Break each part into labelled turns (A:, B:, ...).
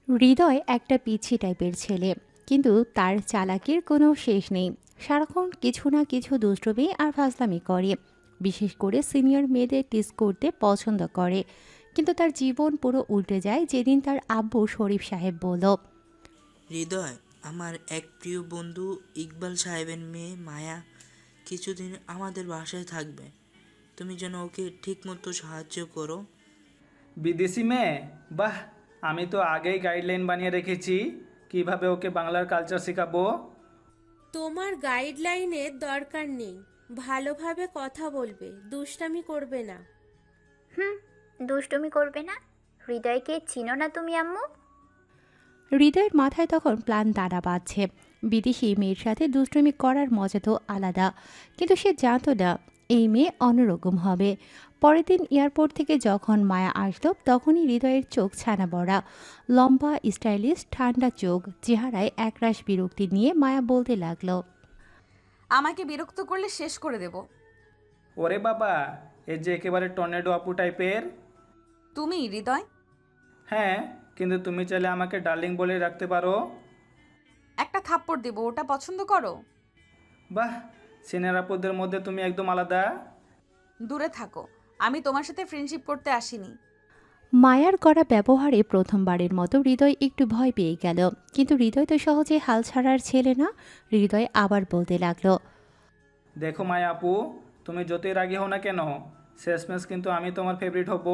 A: হৃদয় একটা পিচ্ছি টাইপের ছেলে, কিন্তু তার চালাকির কোনো শেষ নেই। সারাক্ষণ কিছু না কিছু দুষ্টুমি আর ফাজলামি করে। বিশেষ করে সিনিয়র মেয়েদের টিস করতে পছন্দ করে। কিন্তু তার জীবন পুরো উল্টে যায় যেদিন তার আব্বু শরীফ সাহেব বলল,
B: হৃদয়, আমার এক প্রিয় বন্ধু ইকবাল সাহেবের মেয়ে মায়া কিছুদিন আমাদের বাসায় থাকবে। তুমি যেন ওকে ঠিকমতো সাহায্য করো।
C: বিদেশি মেয়ে? বাহ! আমি তো আগেই গাইডলাইন বানিয়ে রেখেছি কিভাবে ওকে বাংলার কালচার শেখাবো।
D: তোমার গাইডলাইনের দরকার নেই। ভালোভাবে কথা বলবে, দুষ্টামি করবে না।
E: হুম, দুষ্টুমি করবে না? হৃদয়কে চিনো না তুমি আম্মু?
A: হৃদয়ের মাথায় তখন প্ল্যান দাঁড়া বাঁধছে। বিদেশি মেয়ের সাথে দুষ্টুমি করার মজা তো আলাদা, কিন্তু সে জানতো না এই মেয়ে অন্যরকম হবে। পরের দিন এয়ারপোর্ট থেকে যখন মায়া আসলো, তখনই হৃদয়ের চোখ ছানা বড়া। লম্বা, স্টাইলিশ, ঠান্ডা চোখ, চেহারায় একরাশ বিরক্তি নিয়ে মায়া বলতে লাগলো,
F: আমাকে বিরক্ত করলে শেষ করে দেব।
C: ওরে বাবা, এই যে একেবারে টর্নেডো আপু টাইপের।
F: তুমি হৃদয়?
C: হ্যাঁ, কিন্তু তুমি চাইলে আমাকে ডার্লিং বলে রাখতে পারো।
F: একটা থাপ্পড় দেব, ওটা পছন্দ করো?
C: বাহ! সিনিয়র আপুদের মধ্যে তুমি একদম আলাদা।
F: দূরে থাকো, আমি তোমার সাথে ফ্রেন্ডশিপ করতে আসিনি।
A: মায়ার করা ব্যবহারে প্রথমবারের মতো হৃদয় একটু ভয় পেয়ে গেল। কিন্তু হৃদয় তো সহজে হাল ছাড়ার ছেলে না। হৃদয় আবার বলতে লাগলো,
C: দেখো মায়া আপু, তুমি যতই রাগি হও না কেন, শেষমেশ কিন্তু আমি তোমার ফেভারিট হব।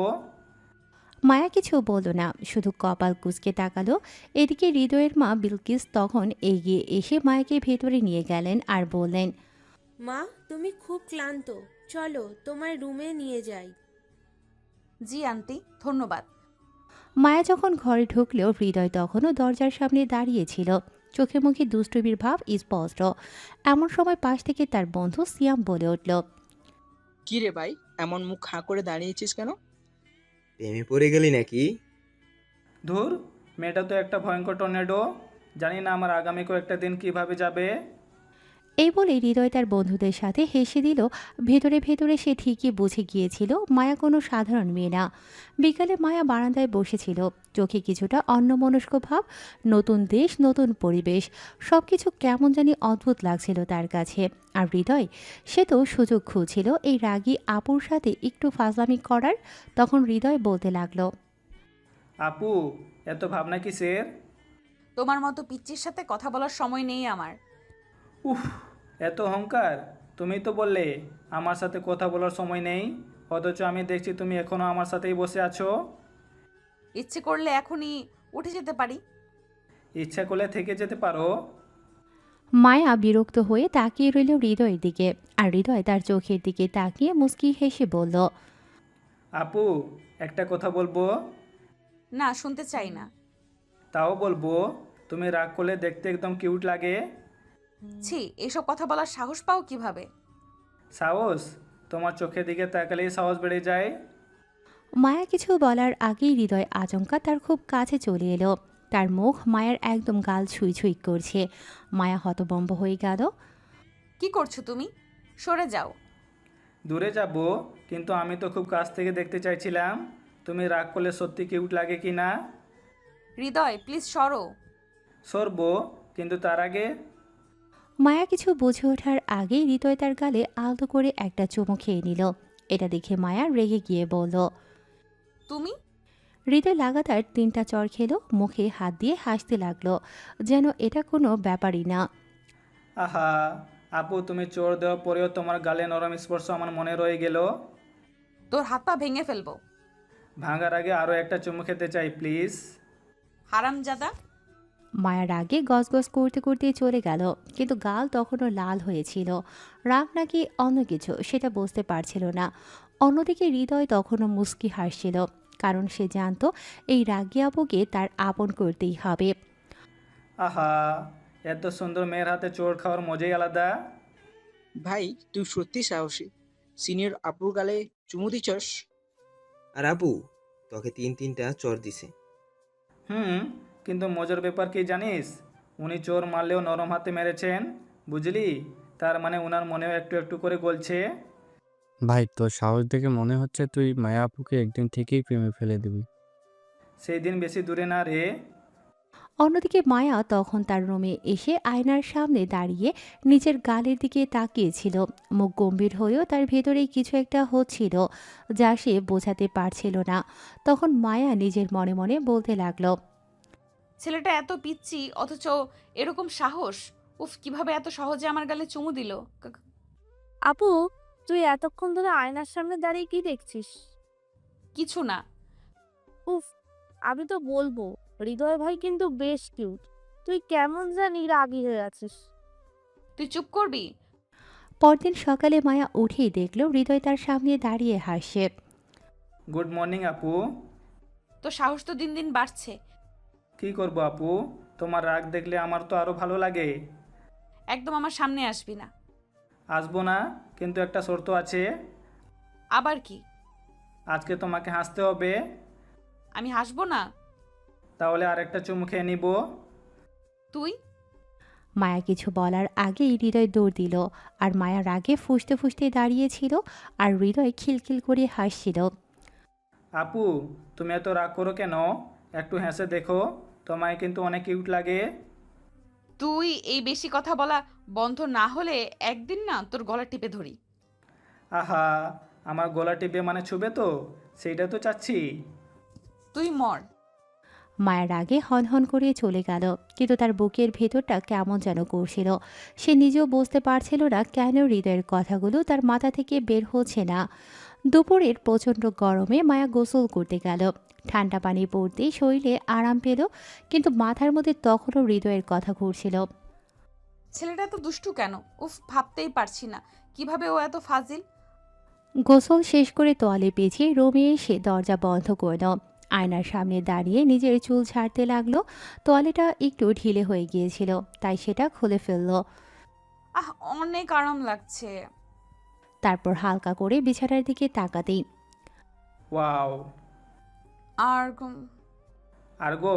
A: মায়া কিছু বলল না, শুধু কপাল কুঁচকে তাকালো। এদিকে হৃদয়ের মা বিলকিস তখন এগিয়ে এসে মায়াকে ভেতরে নিয়ে গেলেন আর বললেন,
D: মা, তুমি খুব ক্লান্ত, চলো তোমার রুমে নিয়ে যাই।
F: জি আন্টি, ধন্যবাদ।
A: মায়া যখন ঘরে ঢুকলেও হৃদয় তখনও দরজার সামনে দাঁড়িয়েছিল। চোখে মুখে দুষ্টুমির ভাব স্পষ্ট। এমন সময় পাশ থেকে তার বন্ধু সিয়াম বলে উঠল,
G: কি রে ভাই, এমন মুখ হাঁ করে দাঁড়িয়েছিস কেন?
H: প্রেমে পড়ে গেলি নাকি?
C: ধুর, মেয়েটা তো একটা ভয়ঙ্কর টর্নেডো। জানি না আমার আগামী কয়েকটা দিন কিভাবে যাবে।
A: এই বলে হৃদয় তার বন্ধুদের সাথে হেসে দিল। ভেতরে ভেতরে সে ঠিকই বুঝে গিয়েছিল মায়া কোনো সাধারণ মেয়ে না। বিকালে মায়া বারান্দায় বসেছিল, চোখে কিছুটা অন্যমনস্ক ভাব। নতুন দেশ, নতুন পরিবেশ, সব কিছু কেমন জানি অদ্ভুত লাগছিল তার কাছে। আর হৃদয়, সে তো সুযোগ খুঁজছিল এই রাগী আপুর সাথে একটু ফাজলামি করার। তখন হৃদয় বলতে লাগলো,
C: আপু, এত ভাবনা কিসের?
F: তোমার মতো পিচ্চির সাথে কথা বলার সময় নেই আমার।
C: উফ, এত অহংকার! তুমি তো বললে আমার সাথে কথা বলার সময় নেই, অথচ আমি দেখছি তুমি এখনো আমার সাথেই বসে আছো।
F: ইচ্ছে করলে এখনই উঠে যেতে পারি।
C: ইচ্ছা করলে থেকে যেতে পারো।
A: মায়া বিরক্ত হয়ে তাকিয়ে রইল হৃদয়ের দিকে। আর হৃদয় তার চোখের দিকে তাকিয়ে মুচকি হেসে বলল,
C: আপু, একটা কথা বলবো?
F: না, শুনতে চাই না।
C: তাও বলবো। তুমি রাগ করলে দেখতে একদম কিউট লাগে।
F: ছি, এসব কথা বলার সাহস পাও কিভাবে?
C: সাহস? তোমার চোখের দিকে তাকালেই সাহস বেড়ে যায়।
A: মায়া কিছু বলার আগেই হৃদয় আচমকা তার খুব কাছে চলে এলো। তার মুখ মায়ার একদম গাল ছুঁই ছুঁই করছে। মায়া হতভম্ব হয়ে গেল।
F: কি করছো তুমি? সরে যাও।
C: দূরে যাব, কিন্তু আমি তো খুব কাছ থেকে দেখতে চাইছিলাম তুমি রাগ করলে সত্যি কিউট লাগে কি না।
F: হৃদয়, প্লিজ সরো।
C: সরবো, কিন্তু তার আগে।
A: মায়া কিছু বুঝে ওঠার আগেই হৃদয় তার গালে আলতো করে একটা চুমু খেয়ে নিল। এটা দেখে মায়া রেগে গিয়ে বলল,
F: তুমি?
A: হৃদয় লাগাতার 3টা চড় খেলো, মুখে হাত দিয়ে হাসতে লাগলো, যেন এটা কোনো ব্যাপারই না।
C: আহা, আপু, তুমি চোর দেওয়ার পরেও তোমার গালে নরম স্পর্শ আমার মনে রয়ে গেল।
F: তোর হাত পা ভেঙে ফেলবো।
C: ভাঙার আগে আরও একটা চুমু খেতে চাই প্লিজ।
F: হারামজাদা।
A: মায়ার রাগে গজগজ করতে করতে চলে গেল, কিন্তু গাল তখনও লাল হয়েছিল। রাগ নাকি অন্য কিছু সেটা বুঝতে পারছিল না। অন্যদিকে হৃদয় তখনও মুস্কি হাসছিল, কারণ সে জানতো এই রাগী আপুকে তার আপন করতেই হবে।
C: আহা, এত সুন্দর মেয়ের হাতে চোর খাওয়ার মজাই আলাদা।
G: ভাই, তুই সত্যি সাহসী। সিনিয়র আপুর গালে চুমু দিছস?
H: আর আপু, তোকে তিনটা চর দিছে।
C: হুম, কিন্তু মজার ব্যাপার কি জানিস? উনি চোর মারলেও নরম হাতে মেরেছেন, বুঝলি? তার মানে ওনার মনেও একটু একটু করে গলছে।
I: ভাই তোর সাহস দেখে মনে হচ্ছে তুই মায়া আপুকে একদিন ঠিকই প্রেমে ফেলে দিবি।
C: সেই দিন বেশি দূরে না রে।
A: অন্যদিকে মায়া তখন তার রুমে এসে আয়নার সামনে দাঁড়িয়ে নিজের গালের দিকে তাকিয়েছিল। মুখ গম্ভীর হয়েও তার ভেতরেই কিছু একটা হচ্ছিল যা সে বোঝাতে পারছিল না। তখন মায়া নিজের মনে মনে বলতে লাগলো,
F: ছেলেটা এত পিচ্ছি অথচ এরকম সাহস! উফ, কিভাবে এত সহজে আমার গালে চুমু দিল!
J: আপু, তুই এতক্ষণ ধরে আয়নার সামনে দাঁড়িয়ে কি দেখছিস?
F: কিছু না।
J: উফ, আমি তো বলবো হৃদয় ভাই কিন্তু বেশ কিউট। তুই কেমন জানি রাগী হয়ে আছিস।
F: তুই চুপ করবি?
A: পরদিন সকালে মায়া উঠেই দেখল হৃদয় তার সামনে দাঁড়িয়ে হাসছে।
C: গুড মর্নিং আপু।
F: তো সাহস তো দিন দিন বাড়ছে।
C: কি করব আপু, তোমার রাগ দেখলে আমার তো আরো ভালো লাগে।
F: একদম আমার সামনে আসবি না।
C: আসবো না, কিন্তু একটা শর্ত আছে।
F: আবার কি?
C: আজকে তোমাকে হাসতে হবে।
F: আমি হাসবো না?
C: তাহলে আরেকটা চুমু খেয়ে নিব।
F: তুই?
A: মায়া কিছু বলার আগেই হৃদয় দৌড় দিল, আর মায়া রাগে ফুঁসতে ফুঁসতে দাঁড়িয়েছিল, আর হৃদয় খিলখিল করে হাসছিল।
C: আপু, তুমি এত রাগ করো কেন? একটু হেসে দেখো, তোমায় কিন্তু অনেক কিউট লাগে।
F: তুই এই বেশি কথা বলা বন্ধ না হলে একদিন না তোর গলা টিপে ধরি।
C: আহা, আমার গলা টিপে মানে ছুবে তো, সেইটা তো চাচ্ছি।
F: তুই মর।
A: মায়ের রাগে হনহন করে চলে গেল, কিন্তু তার বুকের ভেতরটা কেমন যেন করছিল। সে নিজেও বুঝতে পারছিল না কেন হৃদয়ের কথাগুলো তার মাথা থেকে বের হচ্ছে না। দুপুরের প্রচণ্ড গরমে মায়া গোসল করতে গেল। ঠান্ডা পানি পড়তেই শরীরে আরাম পেল, কিন্তু মাথার মধ্যে তখনও হৃদয়ের কথা ঘুরছিল।
F: ছেলেটা তো দুষ্টু কেন? উফ, ভাবতেই পারছি না কিভাবে ও এত ফাজিল।
A: গোসল শেষ করে তোয়ালে পেঁচিয়ে রুমে এসে দরজা বন্ধ করল। আয়নার সামনে দাঁড়িয়ে নিজের চুল ছাড়তে লাগলো। তোয়ালেটা একটু ঢিলে হয়ে গিয়েছিল, তাই সেটা খুলে ফেললো।
F: আহ, অনেক আরাম লাগছে।
A: তারপর হালকা করে বিছানার দিকে তাকাতেই
C: ওয়াও।
F: আর
C: আর গো।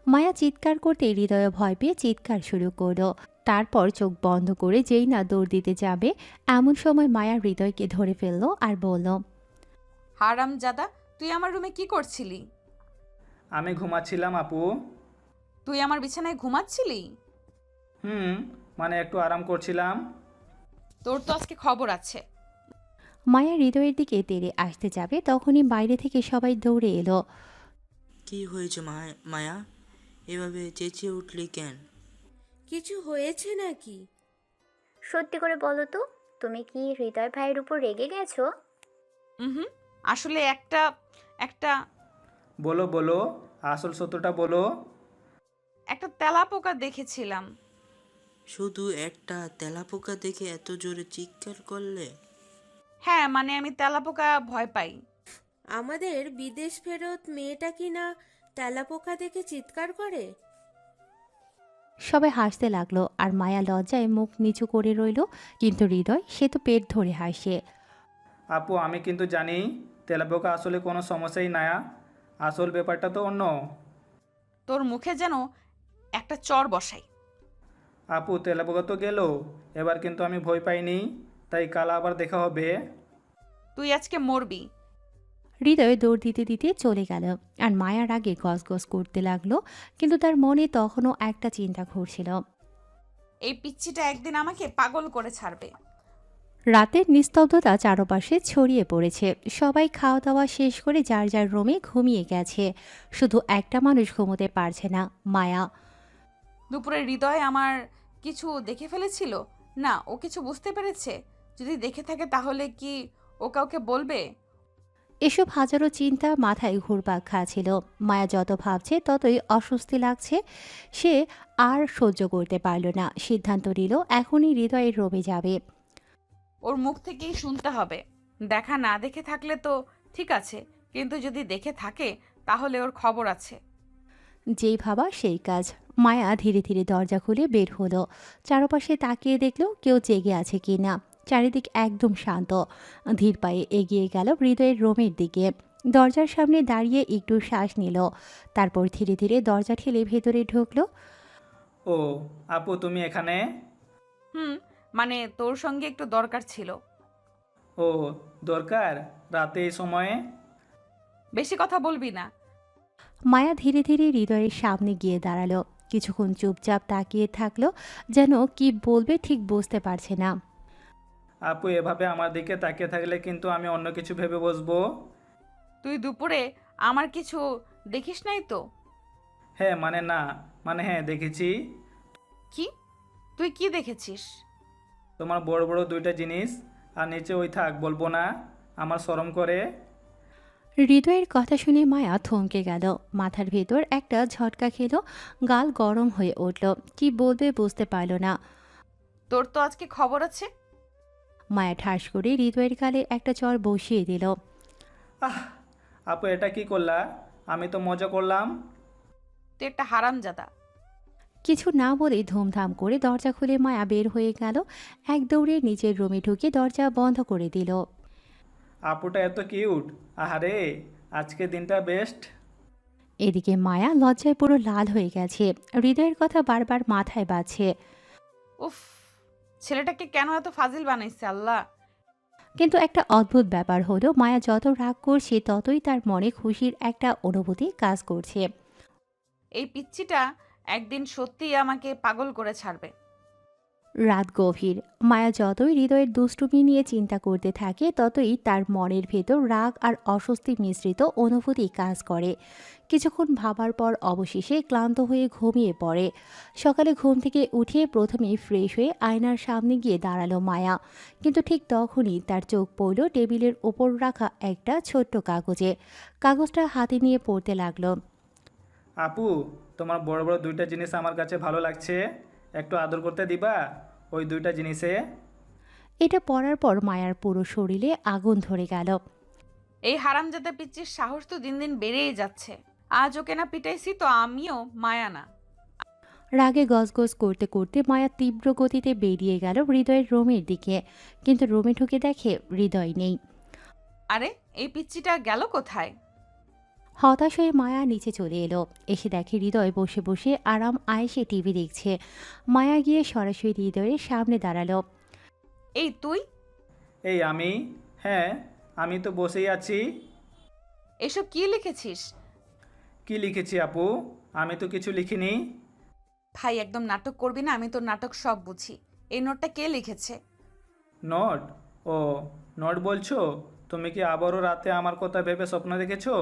A: মায়া চিৎকার করতে হৃদয়ে ভয় পেয়ে চিৎকার শুরু করলো। তারপর চোখ বন্ধ করে যেই না দৌড় দিতে যাবে, এমন সময় মায়া হৃদয়কে ধরে ফেললো আর বলল,
F: হারাম জাদা, তুই আমার রুমে কি করছিলি?
C: আমি ঘুমাচ্ছিলাম আপু।
F: তুই আমার বিছানায় ঘুমাচ্ছিলি?
C: মানে একটু আরাম করছিলাম।
F: তোর তো আজকে খবর আছে।
A: মায়া হৃদয়ের দিকে তেড়ে আসতে যাবে, তখনই বাইরে থেকে সবাই দৌড়ে এলো।
B: কি হয়েছে মায়া, এভাবে চেঁচিয়ে উঠলি কেন?
D: কিছু হয়েছে নাকি?
E: সত্যি করে বলো তো, তুমি কি হৃদয় ভাইয়ের উপর রেগে গেছো?
F: হুম, আসলে একটা একটা
C: বলো বলো, আসল সত্যটা বলো।
F: একটা তেলাপোকা দেখেছিলাম।
B: শুধু একটা তেলাপোকা দেখে এত জোরে চিৎকার করলে?
F: হ্যাঁ, মানে আমি তেলাপোকা ভয় পাই।
D: আমাদের বিদেশ ফেরত মেয়েটা কি না তেলাপোকা দেখে চিৎকার করে?
A: সবাই হাসতে লাগলো, আর মায়া লজ্জায় মুখ নিচু করে রইল, কিন্তু হৃদয় সে তো পেট ধরে হাসে।
C: আপু, আমি কিন্তু জানি তেলাপোকা আসলে কোনো সমস্যাই না, আসল ব্যাপারটা তো অন্য।
F: তোর মুখে যেন একটা চর বসাই।
C: আপু, তেলাপোকা তো গেল, এবার কিন্তু আমি ভয় পাইনি, তাই কাল আবার দেখা হবে।
F: তুই আজকে মরবি।
A: হৃদয় দৌড় দিতে দিতে চলে গেল, আর মায়ার আগে গসগস করতে লাগলো, কিন্তু তার মনে তখনও একটা চিন্তা ঘুরছিল।
F: এই পিচ্চিটা একদিন আমাকে পাগল করে ছাড়বে।
A: রাতের নিস্তব্ধতা চারপাশে ছড়িয়ে পড়েছে। সবাই খাওয়া দাওয়া শেষ করে যার যার রুমে ঘুমিয়ে গেছে। শুধু একটা মানুষ ঘুমোতে পারছে না, মায়া।
F: দুপুরে হৃদয় আমার কিছু দেখে ফেলেছিল? না, ও কিছু বুঝতে পেরেছে? যদি দেখে থাকে তাহলে কি ও কাউকে বলবে?
A: এসব হাজারো চিন্তা মাথায় ঘুরপাক খাচ্ছিল। মায়া যত ভাবছে ততই অস্বস্তি লাগছে। সে আর সহ্য করতে পারল না, সিদ্ধান্ত নিল এখনই হৃদয়ের রুমে যাবে।
F: ওর মুখ থেকেই শুনতে হবে। দেখা না দেখে থাকলে তো ঠিক আছে, কিন্তু যদি দেখে থাকে তাহলে ওর খবর আছে।
A: যেই ভাবা সেই কাজ। মায়া ধীরে ধীরে দরজা খুলে বের হলো। চারপাশে তাকিয়ে দেখলো কেউ জেগে আছে কি না। চারিদিক একদম শান্ত। ধীর পায়ে এগিয়ে গেল হৃদয়ের রুমের দিকে। দরজার সামনে দাঁড়িয়ে একটু শ্বাস নিল, তারপর ধীরে ধীরে দরজা ঠেলে ভেতরে ঢুকলো।
C: ও আপু, তুমি এখানে?
F: মানে তোর সঙ্গে একটু দরকার ছিল।
C: ও দরকার রাতে এই সময়ে?
F: বেশি কথা বলবি না।
A: মায়া ধীরে ধীরে হৃদয়ের সামনে গিয়ে দাঁড়ালো। কিছুক্ষণ চুপচাপ তাকিয়ে থাকলো, যেন কি বলবে ঠিক বুঝতে পারছে না।
C: আপু এভাবে আমার দিকে তাকিয়ে থাকলে কিন্তু আমি অন্য কিছু ভেবে বসবো।
F: তুই দুপুরে আমার কিছু দেখিস নাই তো?
C: হ্যাঁ মানে না, মানে হ্যাঁ দেখেছি।
F: কি? তুই কি দেখেছিস?
C: তোমার বড় বড় দুইটা জিনিস। আর নিচে ওই থাক বলবো না, আমার শরম করে।
A: হৃদয়ের কথা শুনে মায়া থমকে গেল। মাথার ভেতর একটা ঝটকা খেলো, গাল গরম হয়ে উঠল। কি বলবে বুঝতে পারল না।
F: তোর তো আজকে খবর আছে।
A: মায়া ঠাস করে হৃদয়ের গালে একটা চড় বসিয়ে দিল।
C: আহ আপু এটা কি করলা? আমি তো মজা করলাম।
F: তুই একটা হারামজাদা।
A: কিছু না বলে ধুমধাম করে দরজা খুলে মায়া বের হয়ে গেল। এক দৌড়ে নিজের রুমে ঢুকে দরজা বন্ধ করে দিল।
C: আপুটা এত কিউট। আহারে আজকে দিনটা বেস্ট।
A: এদিকে মায়া লজ্জায় পুরো লাল হয়ে গেছে। হৃদয়ের কথা বারবার মাথায় বাজছে।
F: উফ, ছেলেটাকে কেন এত ফাজিল বানাইছে আল্লাহ।
A: কিন্তু একটা অদ্ভুত ব্যাপার হলো, মায়া যত রাগ করছে ততই তার মনে খুশির একটা অনুভূতি কাজ করছে।
F: এই পিচ্চিটা একদিন সত্যিই আমাকে পাগল করে ছাড়বে।
A: রাত গভীর। মায়া যতই হৃদয়ের দুষ্টুমি নিয়ে চিন্তা করতে থাকে ততই তার মনের ভেতর রাগ আর অস্বস্তি মিশ্রিত অনুভূতি কাজ করে। কিছুক্ষণ ভাবার পর অবশেষে ক্লান্ত হয়ে ঘুমিয়ে পড়ে। সকালে ঘুম থেকে উঠে প্রথমেই ফ্রেশ হয়ে আয়নার সামনে গিয়ে দাঁড়ালো মায়া। কিন্তু ঠিক তখনই তার চোখ পড়ল টেবিলের ওপর রাখা একটা ছোট্ট কাগজে। কাগজটা হাতে নিয়ে পড়তে লাগলো।
C: আপু তোমার বড় বড় দুইটা জিনিস আমার কাছে ভালো লাগছে, একটু আদর করতে দিবা ওই দুইটা জিনিসে?
A: এটা পড়ার পর মায়ার পুরো শরীরে আগুন ধরে গেল।
F: এই হারামজাদা পিচ্চির সাহস তো দিন দিন বেড়েই যাচ্ছে। আজ ওকে না পিটাইছি তো আমিও মায়া না।
A: রাগে গজগজ করতে করতে মায়া তীব্র গতিতে বেরিয়ে গেল হৃদয়ের রুমের দিকে। কিন্তু রুমে ঢুকে দেখে হৃদয় নেই।
F: আরে এই পিচ্চিটা গেল কোথায়?
A: হতাশ হয়ে মায়া নিচে চলে এলো। এসে দেখে হৃদয় বসে বসে আরাম আয়েসে টিভি দেখছে। মায়া গিয়ে সরাসরি হৃদয়ের সামনে দাঁড়ালো।
F: এই তুই?
C: এই আমি? হ্যাঁ আমি তো বসেই আছি।
F: এসব কি লিখেছিস?
C: কি লিখেছি আপু? আমি তো কিছু লিখিনি।
F: ভাই একদম নাটক করবি না, আমি তোর নাটক সব বুঝি। এই নোটটা কে লিখেছে?
C: নোট? ও নোট বলছো? তুমি কি আবারও রাতে আমার কথা ভেবে স্বপ্ন দেখেছো?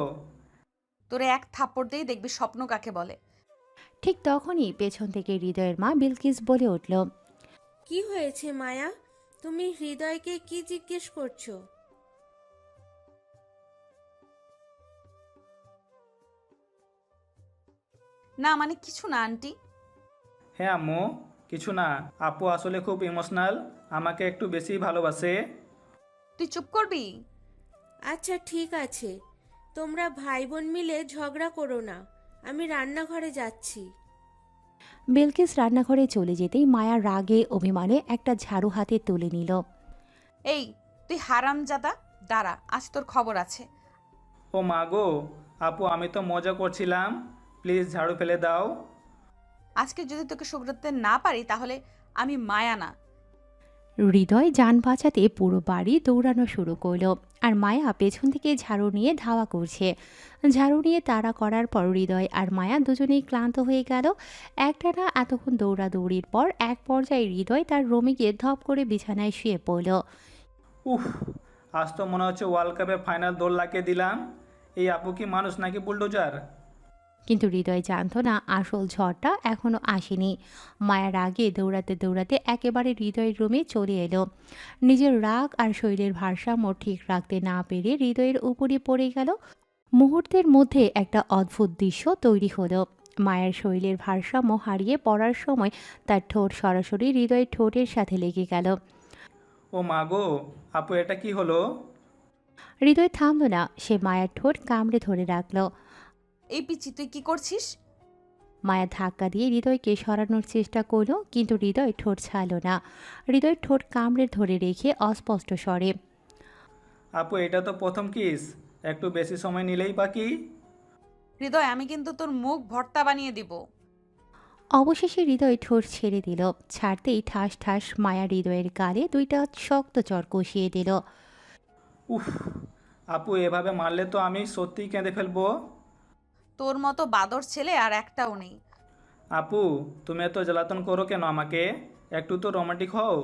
F: তোরে এক থাপ্পড় দিয়ে দেখবি স্বপ্ন কাকে বলে।
A: ঠিক তখনই পেছন থেকে হৃদয়ের মা বিলকিস বলে উঠল।
D: কি হয়েছে মায়া? তুমি হৃদয়কে কি জিজ্ঞেস করছো?
F: না মানে কিছু না আন্টি।
C: হ্যাঁ আম্মু, কিছু না। আপু আসলে খুব ইমোশনাল, আমাকে একটু বেশি ভালোবাসে।
F: তুই চুপ করবি?
D: আচ্ছা ঠিক আছে, তোমরা ভাই বোন মিলে ঝগড়া করো না, আমি রান্নাঘরে যাচ্ছি।
A: বিলকিস রান্নাঘরে চলে যেতেই মায়া রাগে অভিমানে একটা ঝাড়ু হাতে তুলে নিল।
F: এই তুই হারামজাদা, দাঁড়া আজ তোর খবর আছে।
C: ও মা গো, আপু আমি তো মজা করছিলাম, প্লিজ ঝাড়ু ফেলে দাও।
F: আজকে যদি তোকে শুধরাতে না পারি তাহলে আমি মায়া না।
A: হৃদয় যান বাঁচাতে পুরো বাড়ি দৌড়ানো শুরু করলো। আর মায়া পেছন থেকে ঝাড়ু নিয়ে ধাওয়া করছে। ঝাড়ু নিয়ে তাড়া করার পর হৃদয় আর মায়া দুজনেই ক্লান্ত হয়ে গেল। একটানা এতক্ষণ দৌড়াদৌড়ির পর এক পর্যায়ে হৃদয় তার রুমে গিয়ে ধপ করে বিছানায় শুয়ে পড়ল।
C: উফ, আজ তো মনে হচ্ছে ওয়ার্ল্ড কাপে ফাইনাল দৌড় লাগিয়ে দিলাম। এই আপু কি মানুষ নাকি বুলডোজার?
A: কিন্তু হৃদয় জানত না আসল ঝড়টা এখনো আসেনি। মায়ার আগে দৌড়াতে দৌড়াতে একেবারে হৃদয়ের রুমে চলে এলো। নিজের রাগ আর শরীরের ভারসাম্য ঠিক রাখতে না পেরে হৃদয়ের উপরে পড়ে গেল। মুহূর্তের মধ্যে একটা অদ্ভুত দৃশ্য তৈরি হলো। মায়ের শরীরের ভারসাম্য হারিয়ে পড়ার সময় তার ঠোঁট সরাসরি হৃদয়ের ঠোঁটের সাথে লেগে গেল।
C: ও মা গো, আপু এটা কি হলো?
A: হৃদয় থামল না, সে মায়ের ঠোঁট কামড়ে ধরে রাখল।
F: এই পিচ্চি তুই কি করছিস?
A: মায়া ধাক্কা দিয়ে হৃদয়কে সরানোর চেষ্টা করলো, কিন্তু হৃদয় ঠোঁট ছাড়ল না। হৃদয় ঠোঁট কামড়ে ধরে রেখে অস্পষ্ট স্বরে,
C: আপু এটা তো প্রথম কিস, একটু বেশি সময় নিলেই বাকি।
F: হৃদয় আমি কিন্তু তোর মুখ ভর্তা বানিয়ে দিব।
A: অবশেষে হৃদয় ঠোঁট ছেড়ে দিল। ছাড়তেই ঠাস ঠাস মায়া হৃদয়ের গালে দুইটা শক্ত চর কষিয়ে দিল।
C: উফ, আপু এভাবে মারলে তো আমি সত্যিই কেঁদে ফেলবো।
F: তোর মতো বাদর ছেলে আর একটাও নেই।
C: আপু, তুমি এত জ্বালাতন করো কেন আমাকে? একটু তো রোমান্টিক হও।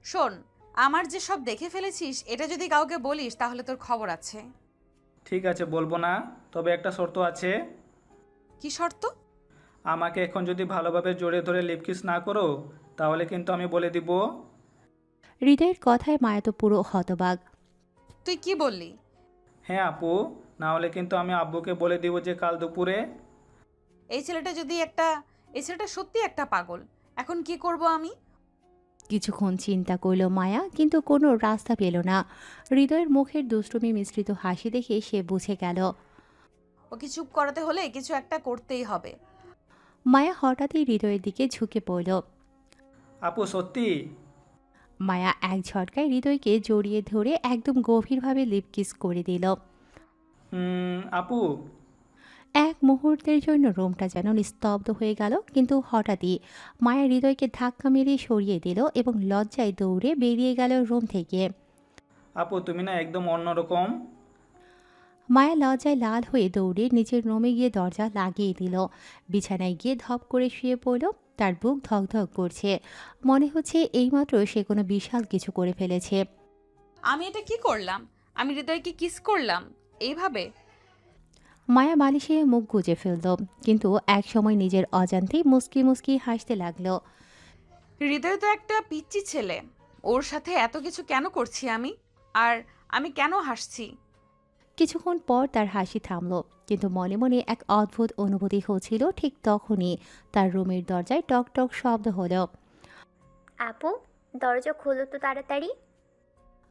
F: শোন, আমার যে সব দেখে ফেলেছিস এটা যদি কাউকে বলিস তাহলে তোর খবর আছে।
C: ঠিক আছে, বলবো না, তবে একটা শর্ত আছে।
F: কি শর্ত?
C: আমাকে এখন যদি ভালোভাবে জড়িয়ে ধরে লিপ কিস না করো, তাহলে কিন্তু আমি বলে দিব।
A: হৃদয়ের কথায় মায়া তো পুরো হতবাক।
F: তুই কি বললি?
C: হ্যাঁ আপু, না হলে কিন্তু আমি আব্বুকে বলে দিব যে কাল দুপুরে।
F: এই ছেলেটা এই ছেলেটা সত্যি একটা পাগল। এখন কি করব আমি?
A: কিছুক্ষণ চিন্তা করল মায়া, কিন্তু কোনো রাস্তা পেল না। হৃদয়ের মুখের দুষ্টুমি মিশ্রিত হাসি দেখে সে বুঝে গেল।
F: ওকে চুপ করাতে হলে কিছু একটা করতেই হবে।
A: মায়া হঠাৎই হৃদয়ের দিকে ঝুঁকে পড়ল।
C: আপু সত্যি?
A: মায়া এক ঝটকায় হৃদয়কে জড়িয়ে ধরে একদম গভীরভাবে লিপ কিস করে দিল।
C: আপু।
A: এক মুহূর্তের জন্য রুমটা যেন নিস্তব্ধ হয়ে গেল, কিন্তু হঠাৎই মায়া হৃদয়কে ধাক্কা মেরে সরিয়ে দিল এবং লজ্জায় দৌড়ে বেরিয়ে গেল রুম থেকে।
C: আপু তুমি না একদম অন্যরকম।
A: মায়া লজ্জায় লাল হয়ে দৌড়ে নিজের রুমে গিয়ে দরজা লাগিয়ে দিল। বিছানায় গিয়ে ধপ করে শুয়ে পড়ল। তার বুক ধকধক করছে, মনে হচ্ছে এইমাত্র সে কোনো বিশাল কিছু করে ফেলেছে।
F: আমি এটা কি করলাম? আমি হৃদয়কে কিস করলাম এইভাবে?
A: মায়া বালিশে মুখ গুজে ফেলল, কিন্তু একসময় নিজের অজান্তেই মুস্কি মুস্কি হাসতে লাগলো।
F: হৃদয় তো একটা পিচ্চি ছেলে, ওর সাথে এত কিছু কেন করছি আমি? আর আমি কেন হাসছি?
A: কিছুক্ষণ পর তার হাসি থামল, কিন্তু মনে মনে এক অদ্ভুত অনুভূতি হচ্ছিল। ঠিক তখনই তার রুমের দরজায় টক টক শব্দ হলো।
E: আপু, দরজা খোলো তো তাড়াতাড়ি।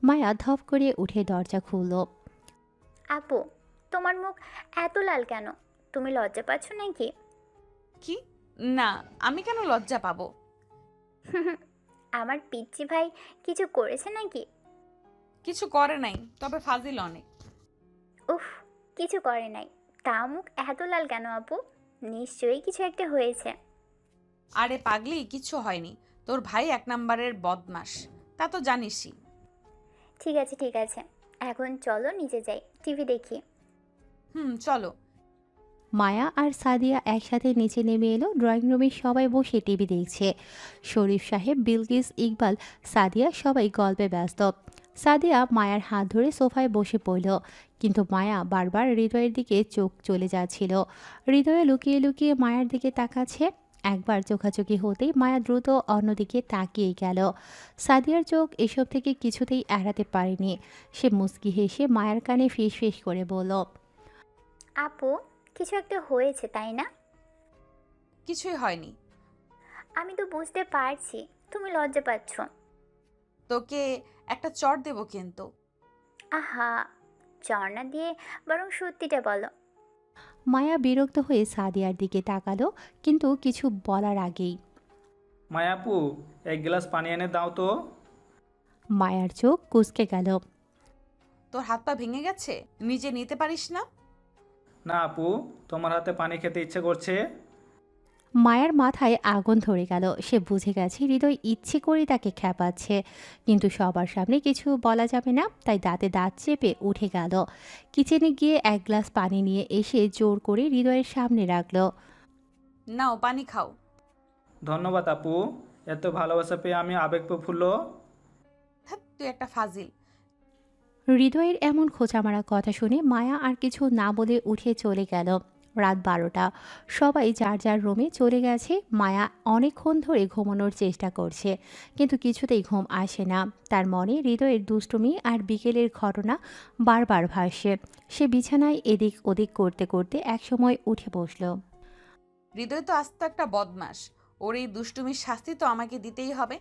A: মায়া ধপ করে উঠে দরজা খুলল।
E: আপু, তোমার মুখ এত লাল কেন? তুমি লজ্জা পাচ্ছ নাকি?
F: কি? না, আমি কেন লজ্জা পাবো?
E: আমার পিচ্চি ভাই কিছু করেছে নাকি?
F: কিছু করে নাই, তবে ফাজিল অনেক।
E: উফ, কিছু করে নাই, তা মুখ এত লাল কেন আপু? নিশ্চয়ই কিছু একটা হয়েছে।
F: আরে পাগলি, কিচ্ছু হয়নি। তোর ভাই এক নাম্বারের বদমাস, তা তো জানিসই।
E: ঠিক আছে ঠিক আছে, এখন চলো নিচে যাই, টিভি দেখি।
F: চলো।
A: মায়া আর সাদিয়া একসাথে নিচে নেমে এলো। ড্রয়িং রুমে সবাই বসে টিভি দেখছে। শরীফ সাহেব, বিলকিস, ইকবাল, সাদিয়া সবাই গল্পে ব্যস্ত। সাদিয়া মায়ার হাত ধরে সোফায় বসে পড়ল, কিন্তু মায়া বারবার হৃদয়ের দিকে চোখ চলে যাচ্ছিল। হৃদয়ে লুকিয়ে লুকিয়ে মায়ার দিকে তাকাচ্ছে। একবার চোখাচোখি হতেই মায়া দ্রুত অন্যদিকে তাকিয়ে গেল। সাদিয়ার চোখ এসব থেকে কিছুতেই এড়াতে পারেনি। সে মুচকি হেসে মায়ার কানে ফিস ফিস করে বলল,
E: আপু, কিছু একটা হয়েছে তাই না?
F: কিছুই হয়নি।
E: আমি তো বুঝতে পারছি তুমি লজ্জা পাচ্ছ।
F: তোকে একটা চড় দেব কিন্তু।
E: আহা, চড়না দিয়ে বরং সত্যিটা বলো।
A: মায়া বিরক্ত হয়ে সাদিয়ার দিকে তাকালো, কিন্তু কিছু বলার আগেই
C: মায়াপু, এক গ্লাস পানি এনে দাও তো।
A: মায়ার চোখ কুঁচকে গেল।
F: তোর হাত পা ভেঙে গেছে, নিজে নিতে পারিস না?
C: না আপু, তোমার হাতে পানি খেতে ইচ্ছে করছে।
A: মায়ার মাথায় আগুন ধরে গেল। সে বুঝে গেছে হৃদয় ইচ্ছে করে তাকে খ্যাপাচ্ছে, কিন্তু সবার সামনে কিছু বলা যাবে না, তাই দাঁতে দাঁত চেপে উঠে গেল। কিচেনে গিয়ে এক গ্লাস পানি নিয়ে এসে জোর করে হৃদয়ের সামনে রাখলো।
F: নাও পানি খাও।
C: ধন্যবাদ আপু, এত ভালোবাসা পেয়ে আমি আবেগপ্রফুল্ল।
F: ধ্যাৎ, তুই একটা ফাজিল।
A: হৃদয়ের এমন খোঁচামারা কথা শুনে মায়া আর কিছু না বলে উঠে চলে গেল। রাত 12টা, সবাই যার যার রুমে চলে গেছে। মায়া অনেকক্ষণ ধরে ঘুমানোর চেষ্টা করছে, কিন্তু কিছুতেই ঘুম আসে না। তার মনে হৃদয়ের দুষ্টুমি আর বিকেলের ঘটনা বারবার ভাসছে। সে বিছানায় এদিক ওদিক করতে করতে একসময় উঠে বসল।
F: হৃদয় তো আস্ত একটা বদমাস, ওর এই দুষ্টুমির শাস্তি তো আমাকে দিতেই হবে।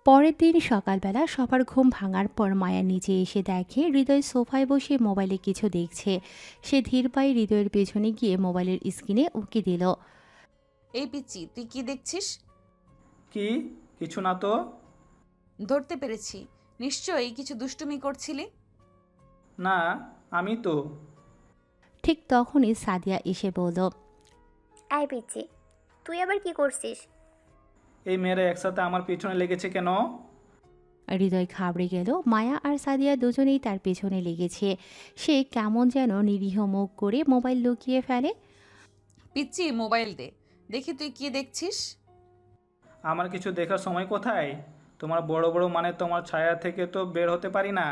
A: পরের দিন সকালবেলা সবার ঘুম ভাঙার পর মায়া নিচে এসে দেখে হৃদয় সোফায় বসে মোবাইলে কিছু দেখছে। সে ধীর পায়ে হৃদয়ের পেছনে গিয়ে মোবাইলের স্ক্রিনে উকি দিল।
F: এই পিচ্চি, তুই কি দেখছিস?
C: কি? কিছু না তো।
F: ধরতে পেরেছি, নিশ্চয়ই কিছু দুষ্টুমি করছিলি।
C: না, আমি তো।
A: ঠিক তখনই সাদিয়া এসে বলল,
E: এই পিচ্ছি, তুই আবার কি করছিস?
C: এই মেয়েরা একসাথে আমার পিছনে লেগেছে কেন?
A: হৃদয় ঘাবড়ে গেল। মায়া আর সাদিয়া দুজনেই তার পেছনে লেগেছে। সে কেমন যেন নিরীহ মুখ করে মোবাইল লুকিয়ে ফেলে।
F: পিচ্ছি, মোবাইল দে, দেখি তুই কি দেখছিস।
C: আমার কিছু দেখার সময় কোথায়? তোমার বড় বড় মানে তোমার ছায়া থেকে তো বের হতে পারি না।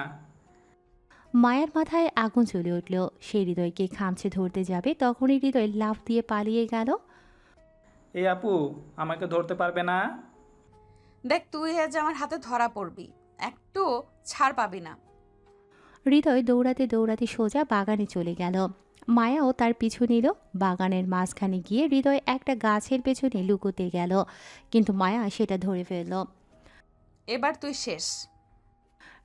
A: মায়ের মাথায় আগুন জ্বলে উঠল। সে হৃদয়কে খামচে ধরতে যাবে, তখনই হৃদয় লাফ দিয়ে পালিয়ে গেল।
C: এই আপু, আমাকে ধরতে পারবে না?
F: দেখ, তুই আজ আমার হাতে ধরা পড়বি, একটু ছাড় পাবি না।
A: হৃদয় দৌড়াতে দৌড়াতে সোজা বাগানে চলে গেল। মায়াও তার পিছু নিল। বাগানের মাঝখানে গিয়ে হৃদয় একটা গাছের পেছনে লুকোতে গেল, কিন্তু মায়া সেটা ধরে ফেলল।
F: এবার তুই শেষ।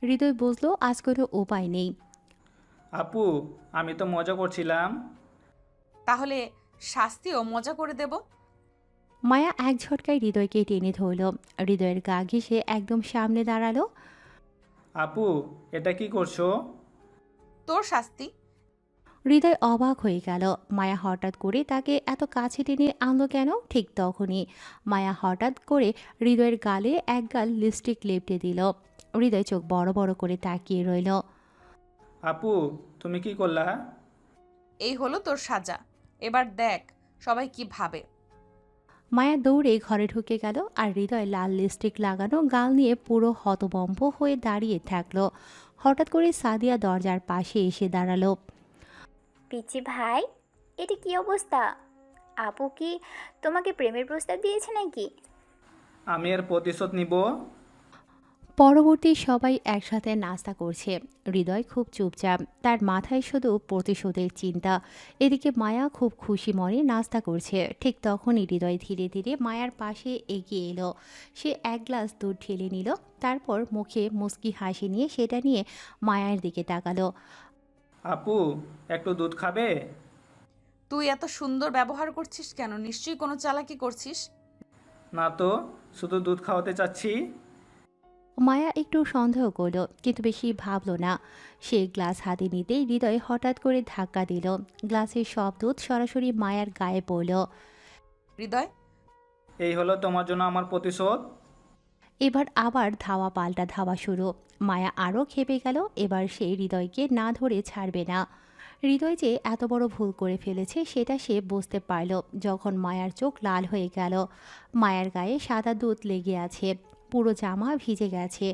A: হৃদয় বুঝলো আজ কোনো উপায় নেই।
C: আপু, আমি তো মজা করছিলাম।
F: তাহলে শাস্তিও মজা করে দেব।
A: মায়া এক ঝটকায় হৃদয়কে টেনে ধরল। হৃদয়ের গা ঘেঁষে একদম সামনে দাঁড়ালো।
C: আপু, এটা কি করছো?
F: তোর শাস্তি।
A: হৃদয় অবাক হয়ে গেল। মায়া হঠাৎ করে তাকে এত কাছে টেনে আনলো কেন? ঠিক তখনই মায়া হঠাৎ করে হৃদয়ের গালে এক গাল লিপস্টিক লেপটে দিল। হৃদয় চোখ বড় বড় করে তাকিয়ে রইল।
C: আপু, তুমি কি করলা?
F: এই হলো তোর সাজা, এবার দেখ সবাই কি ভাবে।
A: মায়া দৌড়ে ঘরে ঢুকে গেল, আর হৃদয় লাল লিপস্টিক লাগানো গাল নিয়ে পুরো হতবম্ব হয়ে দাঁড়িয়ে থাকলো। হঠাৎ করে সাদিয়া দরজার পাশে এসে দাঁড়ালো।
E: পিচি ভাই, এটা কি অবস্থা? আপু কি তোমাকে প্রেমের প্রস্তাব দিয়েছে নাকি?
C: আমি এর প্রতিশোধ নিব।
A: পরবর্তী সবাই একসাথে নাস্তা করছে। হৃদয় খুব চুপচাপ, তার মাথায় শুধু প্রতিশোধের চিন্তা। এদিকে মায়া খুব খুশি মনে নাস্তা করছে। ঠিক তখনই হৃদয় ধীরে ধীরে মায়ার পাশে এগিয়ে এলো। সে এক গ্লাস দুধ ঢেলে নিল, তারপর মুখে মুচকি হাসি নিয়ে সেটা নিয়ে মায়ার দিকে তাকালো।
C: আপু, একটু দুধ খাবে?
F: তুই এত সুন্দর ব্যবহার করছিস কেন? নিশ্চয়ই কোনো চালাকি করছিস।
C: না তো, শুধু দুধ খাওয়াতে চাচ্ছি।
A: মায়া একটু সন্দেহ করলো, কিন্তু বেশি ভাবলো না। সে গ্লাস হাতে নিতেই হৃদয় হঠাৎ করে ধাক্কা দিল। গ্লাসের সব দুধ সরাসরি মায়ার গায়ে পড়ল।
F: হৃদয়,
C: এই হলো তোমার জন্য আমার প্রতিশোধ।
A: এবার আবার ধাওয়া পাল্টা ধাওয়া শুরু। মায়া আরও খেপে গেল। এবার সে হৃদয়কে না ধরে ছাড়বে না। হৃদয় যে এত বড় ভুল করে ফেলেছে সেটা সে বুঝতে পারল যখন মায়ার চোখ লাল হয়ে গেল। মায়ার গায়ে সাদা দুধ লেগে আছে, পুরো জামা ভিজে গেছে,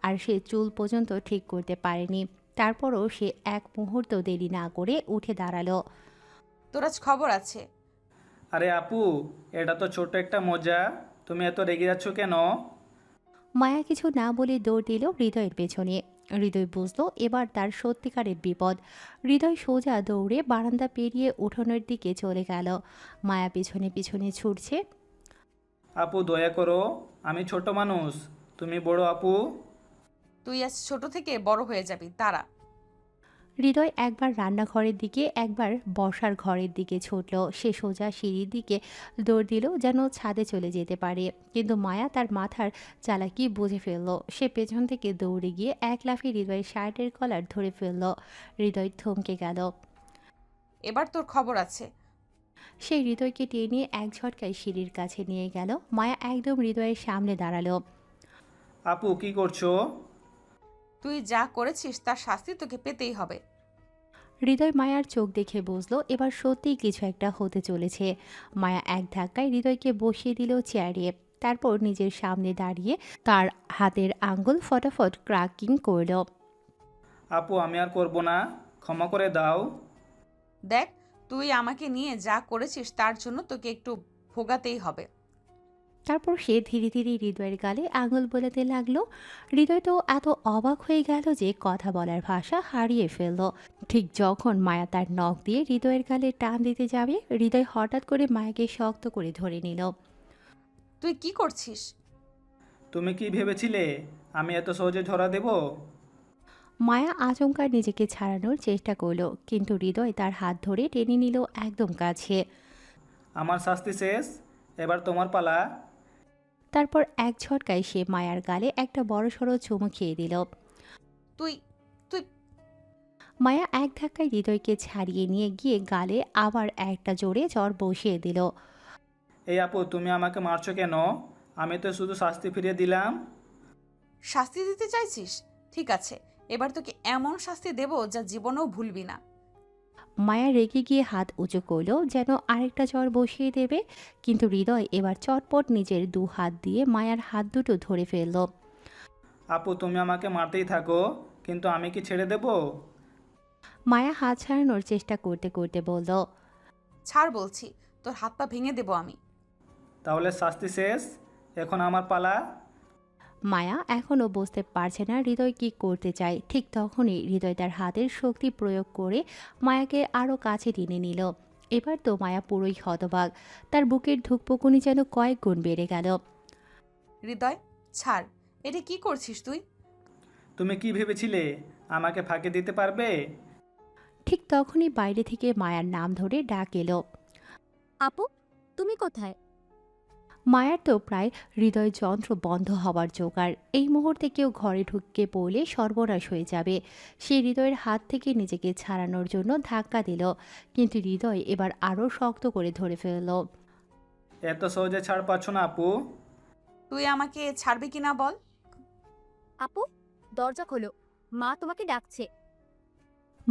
A: আর সে চুল পর্যন্ত ঠিক করতে পারেনি। তারপরও সে এক মুহূর্ত দেরি না করে উঠে দাঁড়ালো।
F: তোর আজ খবর আছে।
C: আরে আপু, এটা তো ছোট্ট একটা মজা, তুমি এত রেগে যাচ্ছ কেন?
A: মায়া কিছু না বলে দৌড় দিল হৃদয়ের পেছনে। হৃদয় বুঝলো এবার তার সত্যিকারের বিপদ। হৃদয় সোজা দৌড়ে বারান্দা পেরিয়ে উঠোনের দিকে চলে গেল। মায়া পিছনে পিছনে ছুটছে।
C: আপু, দয়া করো, আমি ছোট মানুষ, তুমি বড় আপু।
F: তুই আজ ছোট থেকে বড় হয়ে যাবি, তারা।
A: হৃদয় একবার রান্নাঘরের দিকে, একবার বসার ঘরের দিকে ছুটল। সে সোজা সিঁড়ির দিকে দৌড় দিল যেন ছাদে চলে যেতে পারে, কিন্তু মায়া তার মাথার চালাকি বুঝে ফেলল। সে পেছন থেকে দৌড়ে গিয়ে এক লাফে হৃদয়ের শার্টের কলার ধরে ফেলল। হৃদয় থমকে গেল।
F: এবার তোর খবর আছে।
A: সেই হৃদয়কে টেনে এক ঝটকায় সিঁড়ির কাছে নিয়ে গেল। মায়া একদম হৃদয়ের সামনে দাঁড়ালো।
C: আপু, কি করছো?
F: তুই যা করেছিস তার শাস্তি তোকে পেতেই হবে।
A: হৃদয় মায়ার চোখ দেখে বুঝলো এবার সত্যিই কিছু একটা হতে চলেছে। মায়া এক ধাক্কায় হৃদয়কে বসিয়ে দিল চেয়ারে, তারপর নিজের সামনে দাঁড়িয়ে তার হাতের আঙ্গুল ফটাফট ক্র্যাকিং করল।
C: আপু, আমি আর করব না, ক্ষমা করে দাও।
F: দেখ, তুই আমাকে নিয়ে যা করেছিস তার জন্য তোকে একটু ভোগাতেই হবে।
A: তারপর সে ধীরে ধীরে হৃদয়ের গালে আঙুল বোলাতে লাগলো। হৃদয় তো এত অবাক হয়ে গেল যে কথা বলার ভাষা হারিয়ে ফেলল। ঠিক যখন মায়া তার নখ দিয়ে হৃদয়ের গালে টান দিতে যাবে, হৃদয় হঠাৎ করে মায়াকে শক্ত করে ধরে নিল।
F: তুই কি করছিস?
C: তুমি কি ভেবেছিলে আমি এত সহজে ধরা দেব?
A: মায়া আচমকা নিজেকে ছাড়ানোর চেষ্টা করলো, কিন্তু হৃদয় তার হাত ধরে টেনে নিল একদম কাছে।
C: আমার শাস্তি শেষ, এবার তোমার পালা।
A: তারপর এক ঝটকায় সে মায়ার গালে একটা বড়সড় চুমু খেয়ে দিল।
F: তুই তুই
A: মায়া এক ধাক্কায় হৃদয়কে ছাড়িয়ে নিয়ে গিয়ে গালে আবার একটা জোরে চড় বসিয়ে দিল।
C: এই আপু, তুমি আমাকে মারছো কেন? আমি তো শুধু শাস্তি ফিরিয়ে দিলাম।
F: শাস্তি দিতে চাইছিস? ঠিক আছে, এবার তোকে এমন শাস্তি দেব যা জীবনেও ভুলবি না।
A: মায়া রেগে গিয়ে হাত উঁচু করলো যেন আরেকটা চর বসিয়ে দেবে, কিন্তু হৃদয় এবার চটপট নিজের দু হাত দিয়ে মায়ার হাত দুটো ধরে ফেলল।
C: আপু তুমি আমাকে মারতেই থাকো, কিন্তু আমি কি ছেড়ে দেব?
A: মায়া হাত ছাড়ানোর চেষ্টা করতে করতে বলল,
F: ছাড় বলছি, তোর হাত পা ভেঙে দেবো আমি।
C: তাহলে শাস্তি শেষ, এখন আমার পালা।
A: মায়া এখনও বুঝতে পারছে না হৃদয় কি করতে চায়। ঠিক তখনই হৃদয় তার হাতের শক্তি প্রয়োগ করে মায়াকে আরও কাছে টেনে নিল। এবার তো মায়া পুরোই হতবাক, তার বুকের ধুকপুকুনি যেন কয়েক গুণ বেড়ে গেল।
F: হৃদয়, ছাড়, এটা কি করছিস তুই?
C: তুমি কি ভেবেছিলে আমাকে ফাঁকি দিতে পারবে?
A: ঠিক তখনই বাইরে থেকে মায়ার নাম ধরে ডাক এলো।
J: আপু, তুমি কোথায়?
A: মায়ার তো প্রায় হৃদয় যন্ত্র বন্ধ হওয়ার জোগাড়। এই মুহূর্তে কেউ ঘরে ঢুকে পড়লে সর্বনাশ হয়ে যাবে। সে হৃদয়ের হাত থেকে নিজেকে ছাড়ানোর জন্য ধাক্কা দিল, কিন্তু হৃদয় এবার আরও শক্ত করে ধরে ফেলল।
C: এত সহজে ছাড় পাচ্ছ না আপু।
F: তুই আমাকে ছাড়বি কিনা বল।
J: আপু, দরজা খোলো, মা তোমাকে ডাকছে।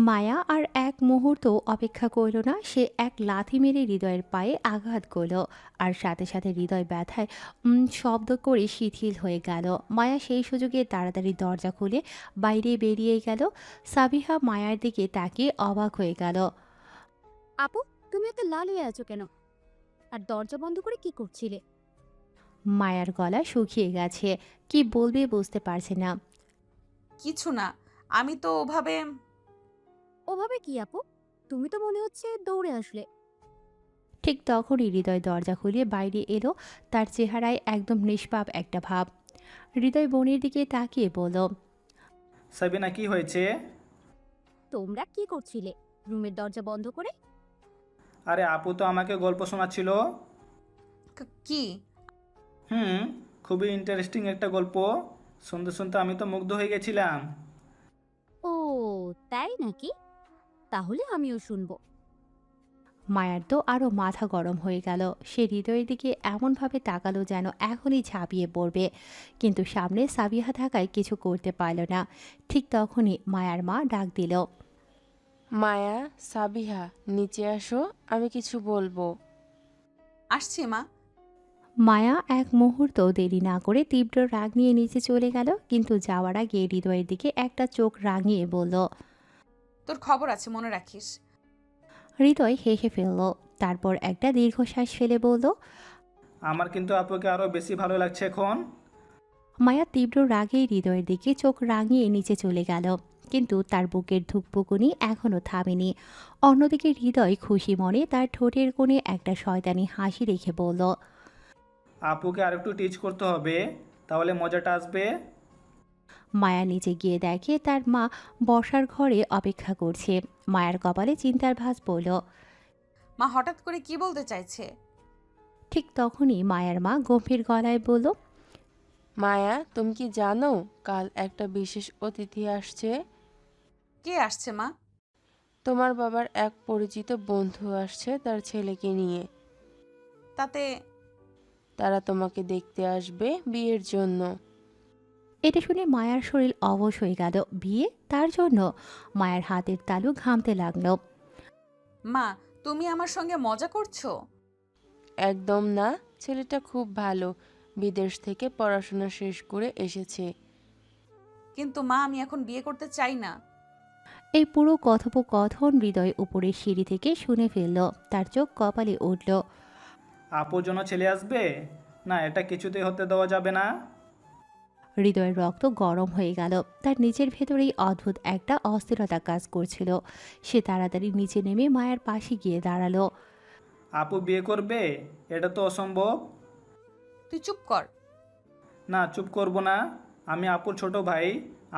A: মায়া আর এক মুহূর্ত অপেক্ষা করল না, সে এক লাথি মেরে হৃদয়ের পায়ে আঘাত করল, আর সাথে সাথে হৃদয় ব্যথায় শব্দ করে শিথিল হয়ে গেল। মায়া সেই সুযোগে তাড়াতাড়ি দরজা খুলে বাইরে বেরিয়ে গেল। সাবিহা মায়ার দিকে তাকিয়ে অবাক হয়ে গেল।
J: আপু, তুমি এত লাল হয়ে আছো কেন? আর দরজা বন্ধ করে কি করছিলে?
A: মায়ার গলা শুকিয়ে গেছে, কি বলবে বুঝতে পারছে না।
F: কিছু না, আমি তো ওভাবে।
J: ওভাবে কি আপু? তুমি তো মনে হচ্ছে দৌড়ে আসলে।
A: ঠিক তখনই হৃদয় দরজা খুলিয়ে বাইরে এলো, তার চেহারায় একদম নিষ্পাপ একটা ভাব। হৃদয় বোনের দিকে তাকিয়ে বলল,
C: সাবিনা কি হয়েছে?
J: তোমরা কি করছিলে রুমের দরজা বন্ধ করে?
C: আরে আপু তো আমাকে গল্প শোনাচ্ছিল।
F: কি?
C: খুবই ইন্টারেস্টিং একটা গল্প। শুনতে শুনতে আমি তো মুগ্ধ হয়ে গেছিলাম।
J: ও, তাই নাকি? তাহলে আমিও শুনবো।
A: মায়ার তো আরও মাথা গরম হয়ে গেল। সে হৃদয়ের দিকে এমনভাবে তাকালো যেন এখনই ঝাঁপিয়ে পড়বে, কিন্তু সামনে সাবিহা থাকায় কিছু করতে পারল না। ঠিক তখনই মায়ার মা ডাক দিল,
K: মায়া, সাবিহা, নিচে আসো, আমি কিছু বলবো।
F: আসছি মা।
A: মায়া এক মুহূর্ত দেরি না করে তীব্র রাগ নিয়ে নিচে চলে গেল, কিন্তু যাওয়ার আগে হৃদয়ের দিকে একটা চোখ রাঙিয়ে বলল,
F: তোর খবর আছে, মনে রাখিস।
A: হৃদয় হেসে ফেলল, তারপর একটা দীর্ঘশ্বাস ফেলে বলল,
C: আমার কিন্তু আপুকে আরো বেশি ভালো লাগছে এখন।
A: মায়া তীব্র রাগে হৃদয়ের দিকে চোখ রাঙিয়ে নিচে চলে গেল, কিন্তু তার বুকের ধুকপুকুনি এখনও থামেনি। অন্যদিকে হৃদয় খুশি মনে তার ঠোঁটের কোণে একটা শয়তানি হাসি রেখে বলল,
C: আপুকে আর একটু টিচ করতে হবে, তাহলে মজাটা আসবে।
A: মায়া নিচে গিয়ে দেখে তার মা বসার ঘরে অপেক্ষা করছে। মায়ার কপালে চিন্তার ভাঁজ পড়ল।
F: মা হঠাৎ করে কি বলতে চাইছে?
A: ঠিক তখনই মায়ার মা গম্ভীর গলায় বলল,
K: মায়া, তুমি কি জানো কাল একটা বিশেষ অতিথি আসছে?
F: কে আসছে মা?
K: তোমার বাবার এক পরিচিত বন্ধু আসছে তার ছেলেকে নিয়ে।
F: তাতে?
K: তারা তোমাকে দেখতে আসবে বিয়ের জন্য।
A: এটা শুনে মায়ার শরীর অবশ হয়ে গেল। বিয়ে? তার জন্য? মায়ের হাতের তালু ঘামতে লাগলো।
F: মা, তুমি আমার সঙ্গে মজা করছো?
K: একদম না, ছেলেটা খুব ভালো, বিদেশ থেকে পড়াশোনা শেষ করে এসেছে।
F: কিন্তু মা, আমি এখন বিয়ে করতে চাই না।
A: এই পুরো কথোপকথন হৃদয় উপরের সিঁড়ি থেকে শুনে ফেলল, তার চোখ কপালে উঠল।
C: আপুর জন্য ছেলে আসবে? না, এটা কিছুতেই হতে দেওয়া যাবে না।
A: হৃদয়ের রক্ত গরম হয়ে গেল, তার নিচের ভেতরেই অদ্ভুত একটা অস্থিরতা কাজ করছিল। সে তাড়াতাড়ি নিচে নেমে মায়ের পাশে গিয়ে দাঁড়ালো।
C: আপু বিয়ে করবে? এটা তো অসম্ভব।
F: তুই চুপ কর।
C: না, চুপ করব না। আমি আপুর ছোট ভাই,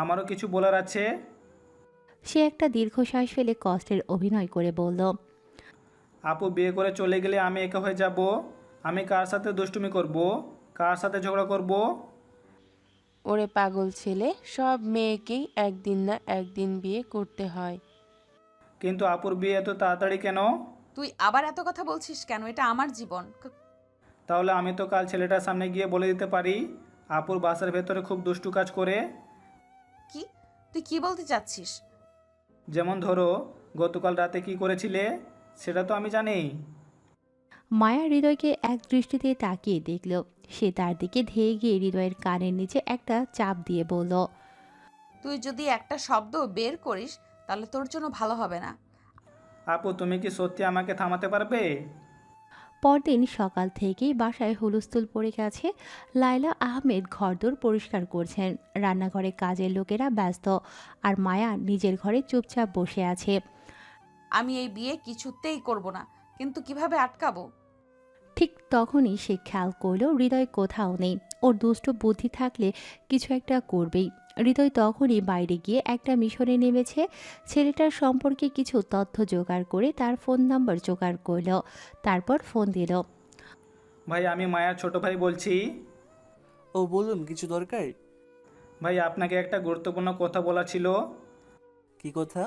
C: আমারও কিছু বলার আছে।
A: সে একটা দীর্ঘশ্বাস ফেলে কষ্টের অভিনয় করে বলল,
C: আপু বিয়ে করে চলে গেলে আমি একা হয়ে যাব। আমি কার সাথে দুষ্টুমি করব, কার সাথে ঝগড়া করব?
K: ওরে পাগল ছেলে, সব মেয়েকেই একদিন না একদিন বিয়ে করতে হয়।
C: কিন্তু আপুর বিয়ে এত তাড়াতাড়ি কেন?
F: তুই আবার এত কথা বলছিস কেন? এটা আমার জীবন।
C: তাহলে আমি তো কাল ছেলেটার সামনে গিয়ে বলে দিতে পারি আপুর বাসার ভেতরে খুব দুষ্টু কাজ করে।
F: কি? তুই কি বলতে চাচ্ছিস?
C: যেমন ধরো, গতকাল রাতে কি করেছিলে সেটা তো আমি জানি।
A: মায়া হৃদয়কে এক দৃষ্টিতে তাকিয়ে দেখল। সে তার দিকে ধেয়ে গিয়ে হৃদয়ের কানের নিচে একটা চাপ দিয়ে বলল,
F: তুই যদি একটা শব্দ বের করিস তাহলে তোর জন্য ভালো হবে না।
C: আপু, তুমি কি সত্যি আমাকে থামাতে পারবে?
A: পরদিন সকাল থেকেই বাসায় হুলস্থুল পড়ে গেছে। লায়লা আহমেদ ঘরদোর পরিষ্কার করছেন, রান্নাঘরে কাজের লোকেরা ব্যস্ত, আর মায়া নিজের ঘরে চুপচাপ বসে আছে।
F: আমি এই বিয়ে কিছুতেই করব না, কিন্তু কিভাবে আটকাবো?
A: ঠিক তখনই সে খেয়াল করলো হৃদয় কোথাও নেই। ওর দুষ্ট বুদ্ধি থাকলে কিছু একটা করবেই। হৃদয় তখনই বাইরে গিয়ে একটা মিশনে নেমেছে। ছেলেটার সম্পর্কে কিছু তথ্য জোগাড় করে তার ফোন নাম্বার জোগাড় করলো, তারপর ফোন দিল।
C: ভাই, আমি মায়ার ছোট ভাই বলছি।
B: ও বলুন, কিছু দরকার?
C: ভাই, আপনাকে একটা গুরুত্বপূর্ণ কথা বলা ছিল।
B: কি কথা?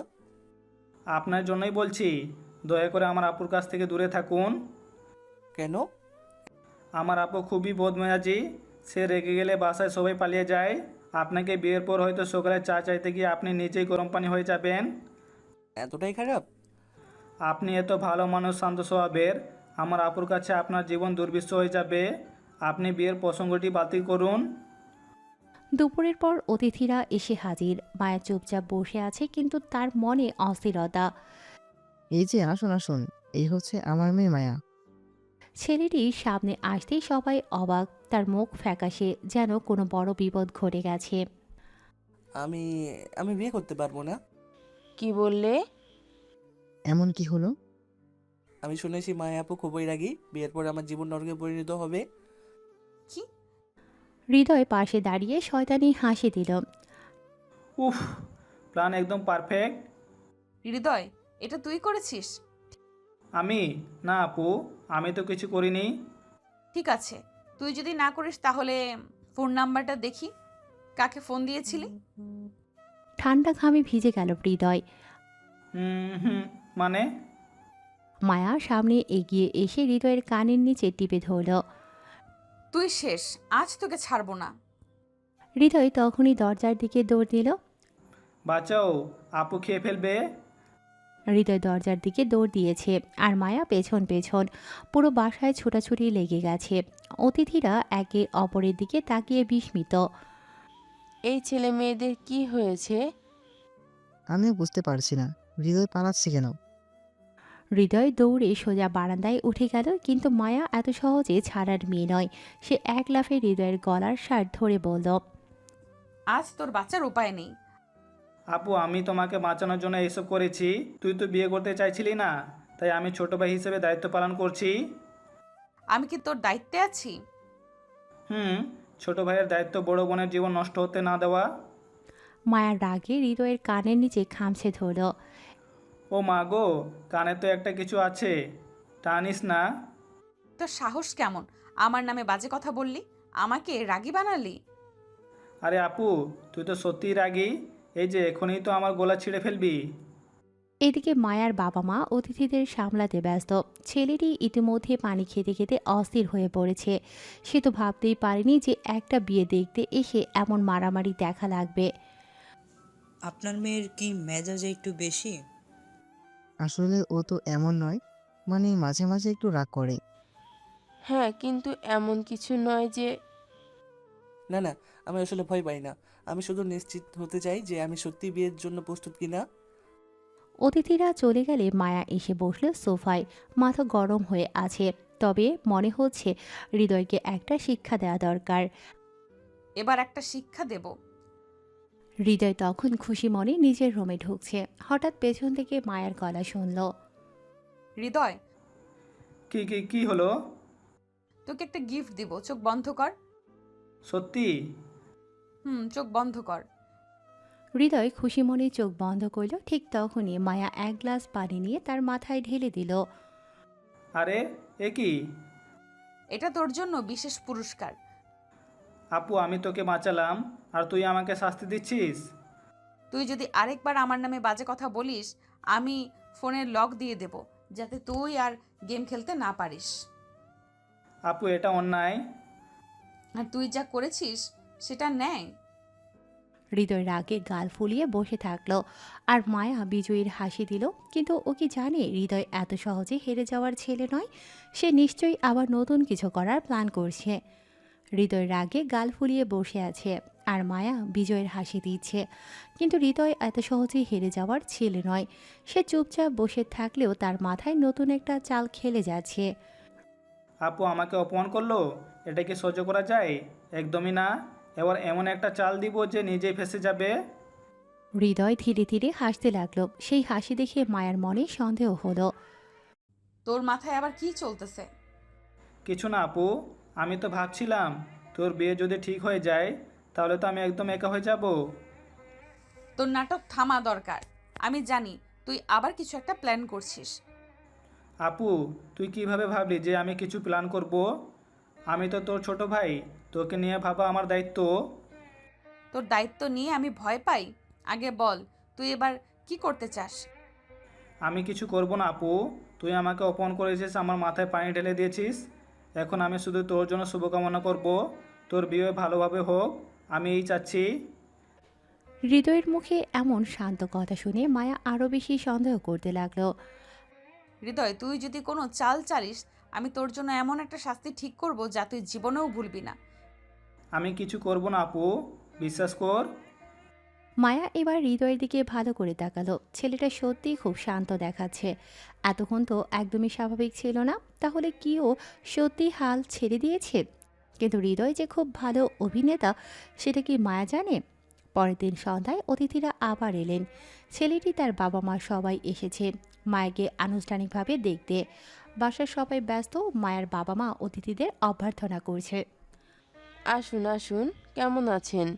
C: আপনার জন্যই বলছি, দয়া করে আমার আপুর কাছ থেকে দূরে থাকুন।
B: কেন?
C: আমার আপু খুবই বদমেজাজি। সে রেগে গেলে বাসায় সবাই পালিয়ে যায়। আপনাকে বিয়ের পর হয়তো সকালে চা চাইতে গিয়ে আপনি নিজেই গরম পানি হয়ে যাবেন।
B: এতটাই খারাপ?
C: আপনি এত ভালো মানুষ, শান্ত স্বভাবের। আমার আপুর কাছে আপনার জীবন দুর্বিষহ হয়ে যাবে। আপনি বিয়ের প্রসঙ্গটি বাতিল করুন।
A: দুপুরের পর অতিথিরা এসে হাজির। মায়া চুপচাপ বসে আছে, কিন্তু তার মনে অস্থিরতা।
L: এই যে আসুন আসুন, এই হচ্ছে আমার মেয়ে মায়া।
A: ছেলেটি সামনে আসতেই সবাই অবাক। তার মুখ ফ্যাকাশে, যেন কোনো বড় বিপদ ঘটে গেছে।
B: আমি আমি বিয়ে করতে পারবো না।
K: কি বললে?
L: এমন কি হলো?
B: আমি শুনেছি মায়া আপু খুবই রাগী, বিয়ের পর আমার জীবন নরকে পরিণত হবে।
F: কি?
A: হৃদয় পাশে দাঁড়িয়ে শয়তানি হাসি দিল।
C: উফ, প্ল্যান একদম পারফেক্ট।
F: হৃদয়, এটা তুই করেছিস?
C: আমি? না আপু, আমি তো কিছু করিনি।
F: ঠিক আছে, তুই যদি না করিস তাহলে ফোন নাম্বারটা দেখি, কাকে ফোন দিয়েছিলি?
A: ঠান্ডা ঘামে ভিজে গেল হৃদয়।
C: হুম হুম, মানে?
A: মায়া সামনে এগিয়ে এসে হৃদয়ের কানের নিচে টিপে ধরল।
F: তুই শেষ, আজ তোকে ছাড়বো না।
A: হৃদয় তখনই দরজার দিকে দৌড় দিল।
C: বাঁচাও, আপু খেয়ে ফেলবে।
A: হৃদয় দরজার দিকে দৌড় দিয়েছে, আর মায়া পেছন পেছন। পুরো বাসায় ছোটাছুটি লেগে গেছে। অতিথিরা একে অপরের দিকে তাকিয়ে বিস্মিত।
K: এই ছেলে মেয়েদের কি হয়েছে?
L: আমিও বুঝতে পারছি না, হৃদয় পালাচ্ছে কেন?
A: হৃদয় দৌড়ে সোজা বারান্দায় উঠে গেল, কিন্তু মায়া এত সহজে ছাড়ার মেয়ে নয়। সে এক লাফে হৃদয়ের গলার শার্ট ধরে বলল,
F: আজ তোর বাচ্চার উপায় নেই।
C: আপু, আমি তোমাকে বাঁচানোর জন্য এইসব করেছি। তুই তো বিয়ে করতে চাইছিলি না, তাই আমি ছোট ভাই হিসেবে দায়িত্ব পালন করছি।
F: আমি কি তোর দায়িত্বে আছি?
C: ছোট ভাইয়ের দায়িত্ব বড় বোনের জীবন নষ্ট হতে না দেওয়া।
A: মায়ার রাগে হৃদয়ের কানের নিচে খামছে ধরল।
C: ও মা গো, কানে তো একটা কিছু আছে, টানিস না।
F: তোর সাহস কেমন আমার নামে বাজে কথা বললি? আমাকে রাগী বানালি?
C: আরে আপু, তুই তো সত্যিই রাগী। এই যে এখনই তো আমার গলা ছিঁড়ে ফেলবি।
A: এদিকে মায়ার বাবা মা অতিথিদের সামলাতে ব্যস্ত। ছেলেটি ইতিমধ্যে পানি খেতে খেতে অস্থির হয়ে পড়েছে। সে তো ভাবতেই পারেনি যে একটা বিয়ে দেখতে এসে এমন মারামারি দেখা লাগবে।
B: আপনার মেয়ের কি মেজাজ একটু বেশি?
L: আসলে ও তো এমন নয়, মানে মাঝে মাঝে একটু রাগ করে।
K: হ্যাঁ, কিন্তু এমন কিছু নয় যে।
B: না না, আমি আসলে ভয় পাই না। আমি শুধু নিশ্চিত হতে চাই যে আমি সত্যি বিয়ের জন্য প্রস্তুত কিনা।
A: অতিথিরা চলে গেলে মায়া এসে বসল সোফায়। মাথা গরম হয়ে আছে, তবে মনে হচ্ছে হৃদয়কে একটা শিক্ষা দেওয়া দরকার।
F: এবার একটা শিক্ষা দেব।
A: হৃদয় তখন খুশি মনে নিজের রুমে ঢুকছে। হঠাৎ পেছন থেকে মায়ার গলা শুনল।
F: হৃদয়,
C: কি কি কি হলো?
F: তোকে একটা গিফট দিব, চোখ বন্ধ কর।
C: সত্যি?
F: চোখ বন্ধ কর।
A: হৃদয় খুশি মনে চোখ বন্ধ করল। ঠিক তখনই মায়া এক গ্লাস পানি নিয়ে তার মাথায় ঢেলে দিল।
C: আরে, এ কি?
F: এটা তোর জন্য বিশেষ পুরস্কার।
C: আপু, আমি তোকে বাঁচালাম, আর তুই আমাকে শাস্তি দিচ্ছিস?
F: তুই যদি আরেকবার আমার নামে বাজে কথা বলিস, আমি ফোনের লক দিয়ে দেব, যাতে তুই আর গেম খেলতে না পারিস।
C: আপু, এটা অন্যায়।
F: আর তুই যা করেছিস সেটা ন্যায়?
A: হৃদয় রাগে গাল ফুলিয়ে বসে থাকলো আর মায়া বিজয়ীর হাসি দিল। কিন্তু ও কি জানে হৃদয় এত সহজে হেরে যাওয়ার ছেলে নয়। সে নিশ্চয়ই আবার নতুন কিছু করার প্ল্যান করছে। হৃদয় রাগে গাল ফুলিয়ে বসে আছে আর মায়া বিজয়ের হাসি দিচ্ছে। কিন্তু হৃদয় এত সহজে হেরে যাওয়ার ছেলে নয়। সে চুপচাপ বসে থাকলেও তার মাথায় নতুন একটা চাল খেলে যাচ্ছে।
C: আপু আমাকে অপমান করলো, এটা কি সহ্য করা যায়? একদমই না। এবার এমন একটা চাল দিব যে নিজেই ফেঁসে যাবে।
A: হৃদয় ধীরে ধীরে হাসতে লাগলো। সেই হাসি দেখে মায়ার মনে সন্দেহ হলো।
F: তোর মাথায় আবার কি চলতেছে?
C: কিছু না আপু, আমি তো ভাবছিলাম তোর বিয়ে যদি ঠিক হয়ে যায় তাহলে তো আমি একদম একা হয়ে যাব।
F: তোর নাটক থামা দরকার। আমি জানি তুই আবার কিছু একটা প্ল্যান করছিস।
C: আপু তুই কিভাবে ভাবলি যে আমি কিছু প্ল্যান করব? আমি তো তোর ছোট ভাই, তোকে নিয়ে ভাবা আমার দায়িত্ব।
F: তোর দায়িত্ব নিয়ে আমি ভয় পাই? আগে বল, তুই এবার কি করতে চাস?
C: আমি কিছু করব না আপু, তুই আমাকে অপমান করেছিস, আমার মাথায় পানি ঢেলে দিয়েছিস। এখন আমি শুধু তোর জন্য শুভকামনা করব, তোর বিয়ে ভালোভাবে হোক, আমি এই চাচ্ছি।
A: হৃদয়ের মুখে এমন শান্ত কথা শুনে মায়া আরও বেশি সন্দেহ করতে লাগলো।
F: হৃদয়, তুই যদি কোনো চাল চালিস, আমি তোর জন্য এমন একটা শাস্তি ঠিক করব যা তুই জীবনেও ভুলবি না।
C: আমি কিছু করব না আপু, বিশ্বাস কর।
A: মায়া এবার হৃদয়ের দিকে ভালো করে তাকালো। ছেলেটা সত্যিই খুব শান্ত দেখাচ্ছে। এতক্ষণ তো একদমই স্বাভাবিক ছিল না। তাহলে কি ও সত্যি হাল ছেড়ে দিয়েছে? কিন্তু হৃদয় যে খুব ভালো অভিনেতা সেটা কি মায়া জানে? পরের দিন সন্ধ্যায় অতিথিরা আবার এলেন। ছেলেটি, তার বাবা মা সবাই এসেছে মায়াকে আনুষ্ঠানিকভাবে দেখতে। বাসার সবাই ব্যস্ত। মায়ের বাবা মা অতিথিদের অভ্যর্থনা করছে।
K: আসুন আসুন, কেমন আছেন?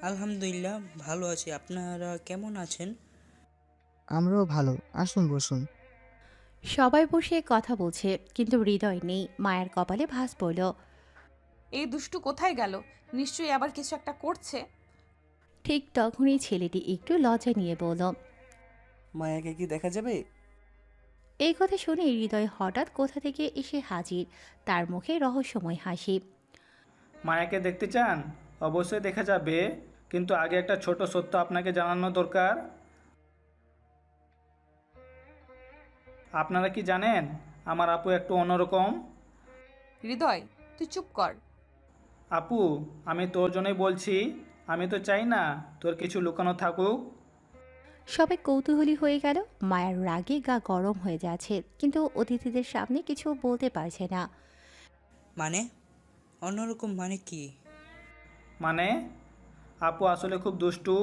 B: আলহামদুলিল্লাহ ভালো আছি, আপনারা কেমন আছেন?
L: আমরাও ভালো, আসুন বসুন।
A: সবাই বসে কথা বলছে কিন্তু হৃদয় নেই। মায়ের কপালে ভাঁজ পড়ল।
F: এই দুষ্টু কোথায় গেল? নিশ্চয়ই আবার কিছু একটা করছে।
A: ঠিক তখনই ছেলেটি একটু লজ্জা নিয়ে বলল,
M: মায়াকে কি দেখা যাবে?
A: এই কথা শুনে হৃদয় হঠাৎ কোথা থেকে এসে হাজির। তার মুখে রহস্যময় হাসি।
C: মায়াকে দেখতে চান? অবশ্যই দেখা যাবে, কিন্তু আগে একটা ছোট সত্য আপনাকে জানানো দরকার। আপনারা কি জানেন আমার আপু একটু অন্যরকম?
F: হৃদয়, তুই চুপ কর।
C: আপু আমি তোর জন্যই বলছি, আমি তো চাই না তোর কিছু লুকানো থাকুক।
A: সবাই কৌতূহলী হয়ে গেল। মায়ের রাগে গা গরম হয়ে যাচ্ছে কিন্তু অতিথিদের সামনে কিছু বলতে পারছে না।
B: মানে অন্যরকম মানে কি?
C: মানে আপু আসলে খুব দুষ্টু।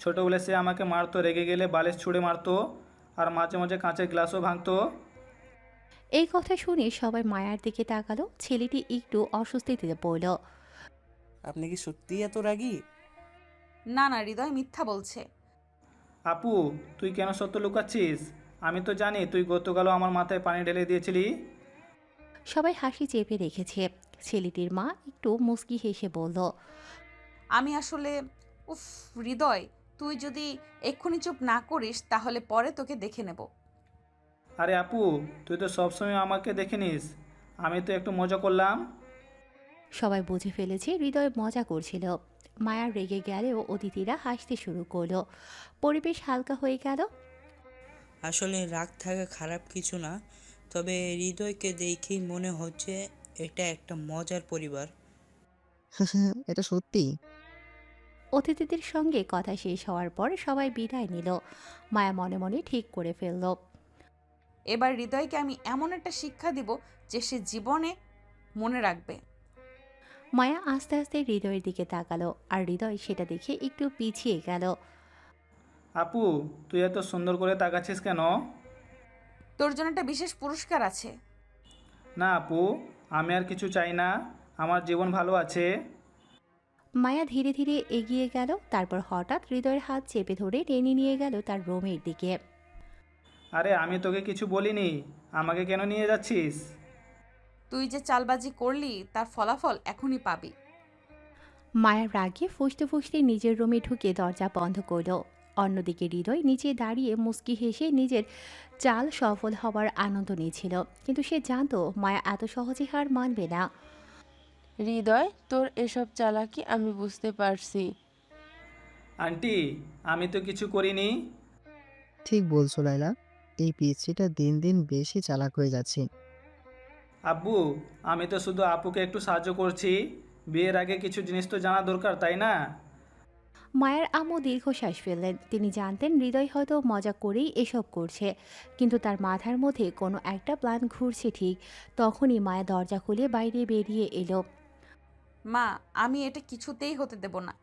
C: ছোটোবেলায় সে আমাকে মারতো, রেগে গেলে বালিশ ছুঁড়ে মারতো, আর মাঝে মাঝে কাঁচের গ্লাসও ভাঙতো।
A: এই কথা শুনে সবাই মায়ার দিকে তাকালো। ছেলেটি একটু অস্বস্তিতে পড়ল।
M: আপনি কি সত্যিই এত রাগী?
F: না না, হৃদয় মিথ্যা বলছে।
C: আপু তুই কেন সত্য লুকাচ্ছিস? আমি তো জানি তুই গতকালও আমার মাথায় পানি ঢেলে দিয়েছিলি।
A: সবাই হাসি চেপে রেখেছে। ছেলেটির মা একটু মুচকি হেসে বলল,
F: আমি আসলে উফ, হৃদয়, তুই যদি এক্ষুনি চুপ না করিস তাহলে পরে তোকে দেখে নেব।
C: আরে আপু তুই তো সবসময় আমাকে দেখে নিস, আমি তো একটু মজা করলাম।
A: সবাই বুঝে ফেলেছে হৃদয় মজা করছিল। মায়া রেগে গেলেও অতিথিরা হাসতে শুরু করলো। পরিবেশ হালকা হয়ে গেল।
B: আসলে রাগ থাকা খারাপ কিছু না, তবে হৃদয়কে দেখেই মনে হচ্ছে এটা একটা মজার পরিবার।
L: এটা সত্যি?
A: অতিথিদের সঙ্গে কথা শেষ হওয়ার পর সবাই বিদায় নিল। মায়া মনে মনে ঠিক করে ফেলল,
F: এবার হৃদয়কে আমি এমন একটা শিক্ষা দিব যে সে জীবনে মনে রাখবে।
A: মায়া আস্তে আস্তে হৃদয়ের দিকে তাকালো আর হৃদয় সেটা দেখে একটু পিছিয়ে গেল।
C: আপু তুই এত সুন্দর করে তাকাচ্ছিস কেন?
F: তোর জন্য একটা বিশেষ পুরস্কার আছে।
C: না আপু, আমি আর কিছু চাই না, আমার জীবন ভালো আছে।
A: মায়া ধীরে ধীরে এগিয়ে গেল। তারপর হঠাৎ হৃদয়ের হাত চেপে ধরে টেনে নিয়ে গেল তার রুমের দিকে।
C: আরে আমি তোকে কিছু বলিনি, আমাকে কেন নিয়ে যাচ্ছিস?
F: তুই যে চালবাজি করলি তার ফলাফল এখনই পাবি।
A: মায়ার রাগে ফুঁসতে ফুঁসতে নিজের রুমে ঢুকে দরজা বন্ধ করল। অন্যদিকে হৃদয় নিচে দাঁড়িয়ে মুচকি হেসে নিজের চাল সফল হওয়ার আনন্দ নিয়েছিল। কিন্তু সে জানতো মায়া এত সহজে হার মানবে না।
K: হৃদয়, তোর এসব চালাকি আমি বুঝতে পারছি।
C: আন্টি, আমি তো কিছু করিনি।
L: ঠিক বলছো লাইলা, এই পিচ্চিটা দিন দিন বেশি চালাক হয়ে যাচ্ছে।
C: আব্বু, আমি তো শুধু আপুকে একটু সাহায্য করছি। বিয়ের আগে কিছু জিনিস তো জানা দরকার, তাই না?
A: মায়ের আম্মু দীর্ঘশ্বাস ফেললেন। তিনি জানতেন হৃদয় হয়তো মজা করেই এসব করছে, কিন্তু তার মাথার মধ্যে কোনো একটা প্ল্যান ঘুরছে ঠিক তখনই মায়া দরজা খুলে বাইরে বেরিয়ে এলো।
F: মা, আমি এটা কিছুতেই হতে দেব না।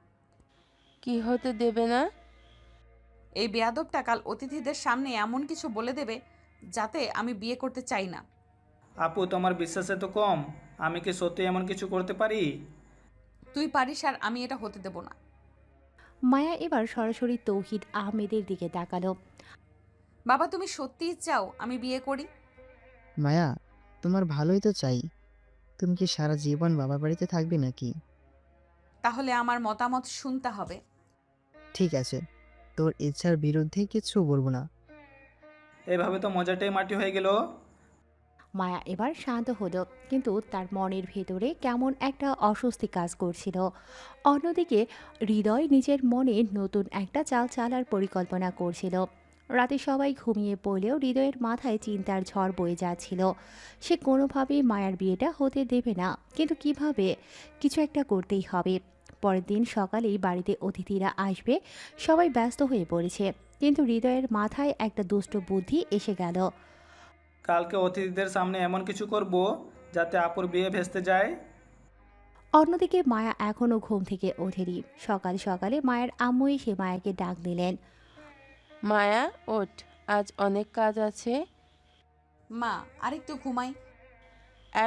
K: কি হতে দেবে না?
F: এই বেয়াদবটা কাল অতিথিদের সামনে এমন কিছু বলে দেবে যাতে আমি বিয়ে করতে চাই না।
C: আপু, তোমার বিশ্বাস এত কম? আমি কি সত্যি এমন কিছু করতে পারি?
F: তুই পারিস আর আমি এটা হতে দেব না।
A: মায়া এবার সরাসরি তৌহিদ আহমেদের দিকে তাকালো।
F: বাবা, তুমি সত্যিই চাও আমি বিয়ে করি?
L: মায়া, তোমার ভালোই তো চাই। তুমি কি সারা জীবন বাবার বাড়িতে থাকবে নাকি?
F: তাহলে আমার মতামত শুনতে হবে।
L: ঠিক আছে, তোর ইচ্ছার বিরুদ্ধে কিচ্ছু বলবো না।
C: এভাবে তো মজাটাই মাটি হয়ে গেল।
A: মায়া এবার শান্ত হলো, কিন্তু তার মনের ভেতরে কেমন একটা অস্বস্তি কাজ করছিল। অন্যদিকে হৃদয় নিজের মনে নতুন একটা চাল চালার পরিকল্পনা করছিল। রাতে সবাই ঘুমিয়ে পড়লেও হৃদয়ের মাথায় চিন্তার ঝড় বয়ে যাচ্ছিল। সে কোনোভাবেই মায়ার বিয়েটা হতে দেবে না, কিন্তু কিভাবে? কিছু একটা করতেই হবে। পরের দিন সকালেই বাড়িতে অতিথিরা আসবে, সবাই ব্যস্ত হয়ে পড়েছে, কিন্তু হৃদয়ের মাথায় একটা দুষ্ট বুদ্ধি এসে গেল।
C: কালকে অতিথিদের সামনে এমন কিছু করব যাতে আপুর বিয়ে ভেস্তে যায়।
A: অন্যদিকে মায়া এখনও ঘুম থেকে ওঠেনি। সকাল সকালে মায়ের আম্মু এসে মায়াকে ডাক দিলেন।
K: মায়া, ওঠ, আজ অনেক কাজ আছে।
F: মা, আরেকটু ঘুমাই।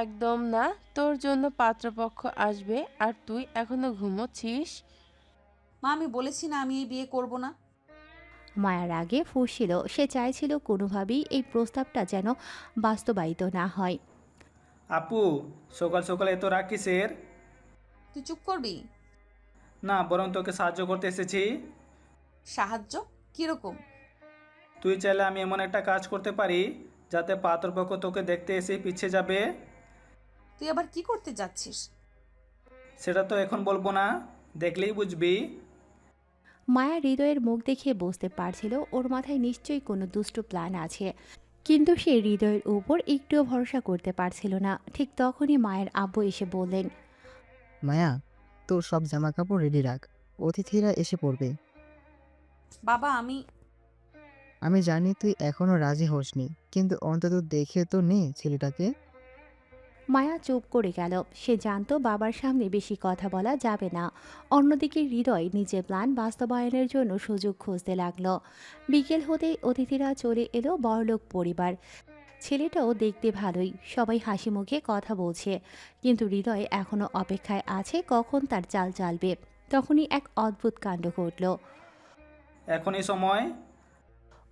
K: একদম না, তোর জন্য পাত্রপক্ষ আসবে আর তুই এখনো ঘুমোচ্ছিস।
F: মা, আমি বলেছি না আমি এই বিয়ে করব না।
A: মায়ার আগে ফুঁসছিল, সে চাইছিল কোনোভাবেই এই প্রস্তাবটা যেন বাস্তবায়িত না হয়।
C: আপু, সকাল সকাল এত রাগ কিসের?
F: তুই চুপ করবি?
C: না, বরং তোকে সাহায্য করতে এসেছি।
F: সাহায্য? কিরকম?
C: তুই চাইলে আমি এমন একটা কাজ করতে পারি যাতে পাত্রপক্ষ তোকে দেখতে এসে পিছিয়ে যাবে।
F: তুই আবার কি করতে যাচ্ছিস?
C: সেটা তো এখন বলবো না, দেখলেই বুঝবি।
A: মায়া হৃদয়ের মুখ দেখে বুঝতে পারছিল ওর মাথায় নিশ্চয়ই কোনো দুষ্ট প্ল্যান আছে, কিন্তু সে হৃদয়ের উপর একটুও ভরসা করতে পারছিল না। ঠিক তখনই মায়ের আব্বু এসে বললেন।
L: মায়া, তোর সব জামা কাপড় রেডি রাখ, অতিথিরা এসে পড়বে।
F: বাবা,
L: আমি জানি তুই এখনো রাজি হসনি, কিন্তু অন্তত দেখে তো নে ছেলেটাকে।
A: মায়া চুপ করে গেল। সে জানতো বাবার সামনে বেশি কথা বলা যাবে না। অন্যদিকে হৃদয় নিজের প্ল্যান বাস্তবায়নের জন্য সুযোগ খুঁজতে লাগলো। বিকেল হতেই অতিথিরা চলে এলো বড়লোক পরিবার। ছেলেটাও দেখতে ভালোই, সবাই হাসি মুখে কথা বলছে, কিন্তু হৃদয় এখনো অপেক্ষায় আছে কখন তার চাল চালবে। তখনই এক অদ্ভুত কাণ্ড ঘটল।
C: এখনই সময়?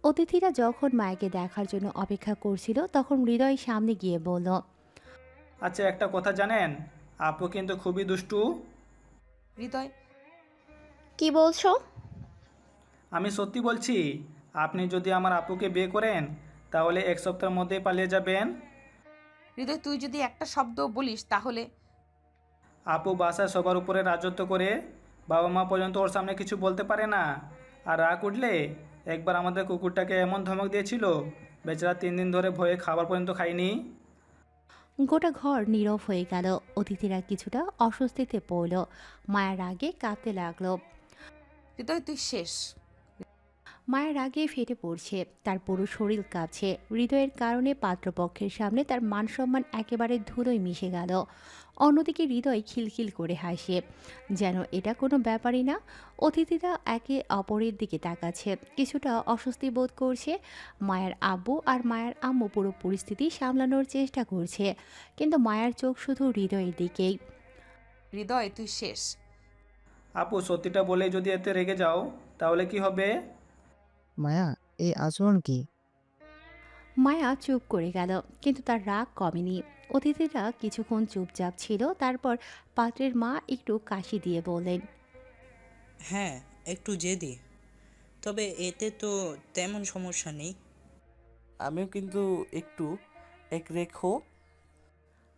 A: অতিথিরা যখন মায়াকে দেখার জন্য অপেক্ষা করছিল, তখন হৃদয় সামনে গিয়ে বলল।
C: আচ্ছা, একটা কথা জানেন, আপু কিন্তু খুবই দুষ্টু।
F: হৃদয়,
E: কি বলছো?
C: আমি সত্যি বলছি, আপনি যদি আমার আপুকে বিয়ে করেন তাহলে 1 সপ্তাহের মধ্যেই পালিয়ে যাবেন।
F: হৃদয়, তুই যদি একটা শব্দ বলিস তাহলে।
C: আপু বাসায় সবার উপরে রাজত্ব করে, বাবা মা পর্যন্ত ওর সামনে কিছু বলতে পারে না। আর রাগ উঠলে একবার আমাদের কুকুরটাকে এমন ধমক দিয়েছিল, বেচারা 3 দিন ধরে ভয়ে খাবার পর্যন্ত খায়নি।
A: গোটা ঘর নীরব হয়ে গেল। অতিথিরা কিছুটা অস্বস্তিতে পড়ল। মায়ের রাগে কাঁপতে লাগলো।
F: হৃদয়, তুই শেষ।
A: মায়ের রাগে ফেটে পড়ছে, তার পুরো শরীর কাঁপছে। হৃদয়ের কারণে পাত্রপক্ষের সামনে তার মান সম্মান একেবারে ধুলোয় মিশে গেল। অন্যদিকে হৃদয় খিলখিল করে হাসে, যেন এটা কোনো ব্যাপারই না। অতিথিরা একে অপরের দিকে তাকাচ্ছে, কিছুটা অস্বস্তি বোধ করছে। মায়ের আব্বু আর মায়ের আম্মু পুরো পরিস্থিতি সামলানোর চেষ্টা করছে, কিন্তু মায়ের চোখ শুধু হৃদয়ের দিকেই।
F: হৃদয়, তুই শেষ।
C: আপু, সত্যিটা বলে যদি এতে রেগে যাও তাহলে কি হবে?
L: মায়া, এই আচরণ কি?
A: মায়া চুপ করে গেল, কিন্তু তার রাগ কমেনি। অতিথিরা কিছুক্ষণ চুপচাপ ছিল, তারপর পাত্রের মা একটু কাশি দিয়ে বললেন।
B: হ্যাঁ, একটু জেদি, তবে এতে তো তেমন সমস্যা নেই।
M: আমিও কিন্তু একটু এক রেখো।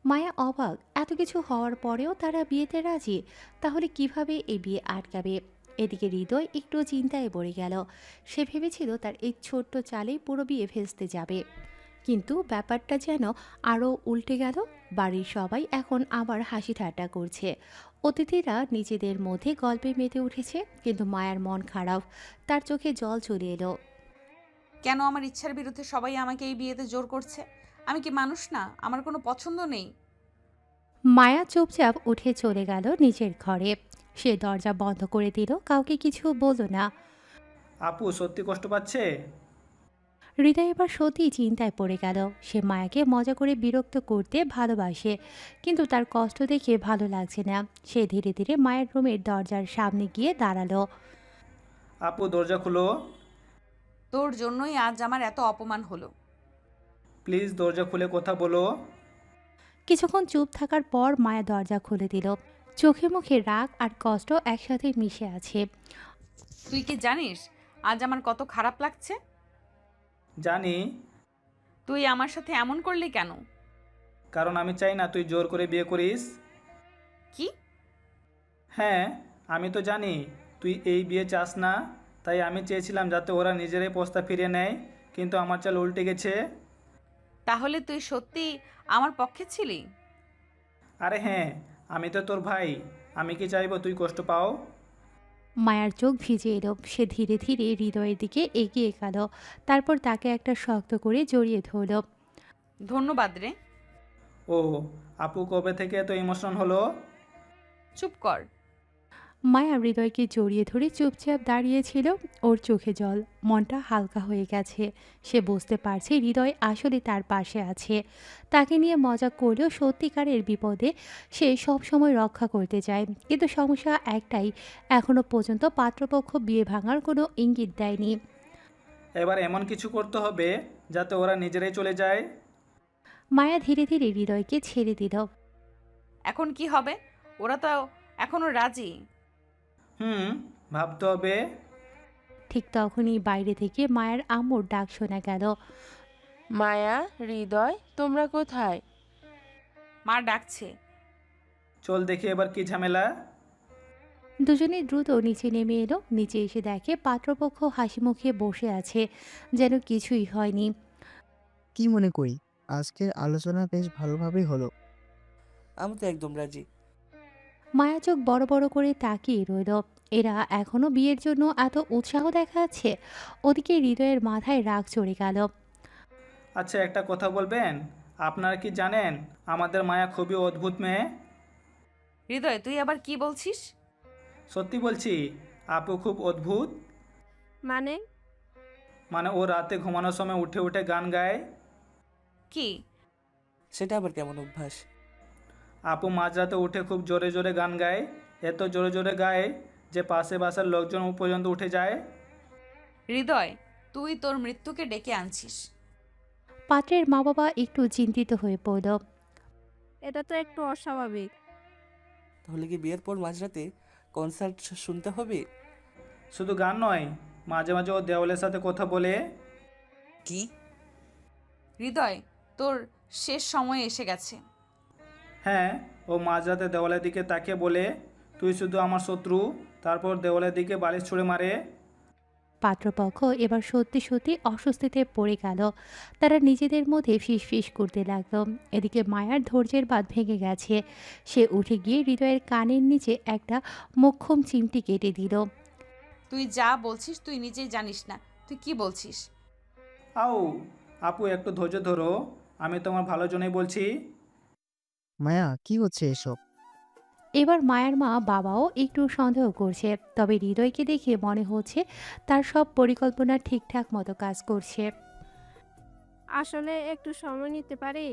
A: মায়া অবাক, এত কিছু হওয়ার পরেও তারা বিয়েতে রাজি, তাহলে কিভাবে এই বিয়ে আটকাবে। এদিকে হৃদয় একটু চিন্তায় পড়ে গেল। সে ভেবেছিল তার এই ছোট্ট চালেই পুরো বিয়ে ভেস্তে যাবে, কিন্তু ব্যাপারটা যেন আরও উল্টে গেল। বাড়ির সবাই এখন আবার হাসি ঠাট্টা করছে, অতিথিরা নিজেদের মধ্যে গল্পে মেতে উঠেছে, কিন্তু মায়ার মন খারাপ, তার চোখে জল চলে এলো।
F: কেন আমার ইচ্ছার বিরুদ্ধে সবাই আমাকে এই বিয়েতে জোর করছে? আমি কি মানুষ না? আমার কোনো পছন্দ নেই।
A: মায়া চুপচাপ উঠে চলে গেল নিজের ঘরে। সে দরজা বন্ধ করে দিল, কাউকে কিছু বলল না।
C: আপু সত্যি কষ্ট পাচ্ছে?
A: হৃদয় এবার সত্যিই চিন্তায় পড়ে গেল। সে মায়াকে মজা করে বিরক্ত করতে ভালোবাসে, কিন্তু তার কষ্ট দেখে ভালো লাগছে না। সে ধীরে ধীরে মায়ের রুমের দরজার সামনে গিয়ে দাঁড়ালো।
C: আপু দরজা খুলো,
F: তোর জন্যই আজ আমার এত অপমান হলো।
C: প্লিজ দরজা খুলে কথা বলো।
A: কিছুক্ষণ চুপ থাকার পর মায়া দরজা খুলে দিল। চোখে মুখে রাগ আর কষ্ট একসাথে মিশে আছে।
F: তুই কি জানিস আজ আমার কত খারাপ লাগছে?
C: জানি,
F: তুই আমার সাথে এমন করলি কেন?
C: কারণ আমি চাই না তুই জোর করে বিয়ে করিস।
F: কি?
C: হ্যাঁ, আমি তো জানি তুই এই বিয়ে চাস না, তাই আমি চেয়েছিলাম যাতে ওরা নিজেরাই প্রস্তাব ফিরিয়ে নেয়, কিন্তু আমার চাল উল্টে গেছে।
F: তাহলে তুই সত্যি আমার পক্ষে ছিলি?
C: আরে হ্যাঁ, আমি তো তোর ভাই, আমি কি চাইবো তুই কষ্ট পাও?
A: মায়ার চোখ ভিজে এলো। সে ধীরে ধীরে হৃদয়ের দিকে এগিয়ে গেল, তারপর তাকে একটা শক্ত করে জড়িয়ে ধরল।
F: ধন্যবাদ রে।
C: ও, আপু কবে থেকে এত ইমোশনাল হলো?
F: চুপ কর।
A: মায়া হৃদয়কে জড়িয়ে ধরে চুপচাপ দাঁড়িয়েছিল। ওর চোখে জল, মনটা হালকা হয়ে গেছে। সে বুঝতে পারছে হৃদয় আসলে তার পাশে আছে। তাকে নিয়ে মজা করলেও সত্যিকারের বিপদে সে সব সময় রক্ষা করতে চায়। কিন্তু সমস্যা একটাই, এখনো পর্যন্ত পাত্রপক্ষ বিয়ে ভাঙার কোনো ইঙ্গিত দেয়নি।
C: এবার এমন কিছু করতে হবে যাতে ওরা নিজেরাই চলে যায়।
A: মায়া ধীরে ধীরে হৃদয়কে ছেড়ে দিল।
F: এখন কি হবে? ওরা তো এখনো রাজি।
C: ভাবতে হবে।
A: ঠিক তখনই বাইরে থেকে মায়ের আম্মুর ডাক শোনা গেল।
K: মায়া, হৃদয়, তোমরা কোথায়?
F: মা ডাকছে।
C: চল দেখি এবার কি ঝামেলা।
A: দুজনে দ্রুত নিচে নেমে এলো। নিচে এসে দেখে পাত্রপক্ষ হাসি মুখে বসে আছে, যেন কিছুই হয়নি।
L: কি মনে করি, আজকের আলোচনা বেশ ভালোভাবেই হলো।
M: আমি তো একদম রাজি।
A: মায়া চোখ বড় বড় করে তাকিয়ে রইল। এরা এখনো বিয়ের জন্য এত উৎসাহ দেখাচ্ছে। ওদিকে হৃদয়ের মাথায় রাগ চড়ে গেল।
C: আচ্ছা একটা কথা বলবেন, আপনারা কি জানেন আমাদের মায়া খুবই অদ্ভুত মেয়ে?
F: হৃদয়, তুই আবার কি বলছিস?
C: সত্যি বলছি, আপু খুব অদ্ভুত।
J: মানে?
C: মানে ও রাতে ঘুমানোর সময় উঠে উঠে গান গায়।
F: কি?
M: সেটা আবার কেমন অভ্যাস?
C: আপু মাঝরাতে উঠে খুব জোরে জোরে গান গায়, এত জোরে জোরে গায় যে পাশে বাসার লোকজন পর্যন্ত উঠে যায়।
F: হৃদয়, তুই তোর মৃত্যুকে ডেকে আনছিস।
A: পাত্রের মা বাবা একটু চিন্তিত হয়ে পড়ল।
J: এটা তো একটু অস্বাভাবিক।
M: তাহলে কি বিয়ের পর মাঝরাতে কনসার্ট শুনতে হবে?
C: শুধু গান নয়, মাঝে মাঝে ও দেওয়ালের সাথে কথা বলে।
B: কি?
F: হৃদয়, তোর শেষ সময় এসে গেছে।
C: হ্যাঁ, ও মাঝরাতে দেওয়ালের দিকে তাকিয়ে বলে, তুই শুধু আমার শত্রু, তারপর দেওয়ালের দিকে বালিশ ছুঁড়ে মারে।
A: পাত্রপক্ষ এবার সত্যি সত্যি অস্বস্তিতে পড়ে গেল। তারা নিজেদের মধ্যে ফিসফিস করতে লাগলো। এদিকে মায়ার ধৈর্যের বাঁধ ভেঙে গেছে। সে উঠে গিয়ে হৃদয়ের কানের নিচে একটা মোক্ষম চিমটি কেটে দিল।
F: তুই যা বলছিস তুই নিজেই জানিস না তুই কি বলছিস।
C: আও, আপু একটু ধৈর্য ধরো, আমি তোমার ভালোর জন্যই বলছি।
L: মায়া, কি হচ্ছে এসব?
A: এবার মায়ের মা বাবাও একটু সন্দেহ করছে, তবে হৃদয়কে দেখে মনে হচ্ছে তার সব পরিকল্পনা ঠিকঠাক মতো কাজ করছে।
J: আসলে একটু সময় নিতে পারি?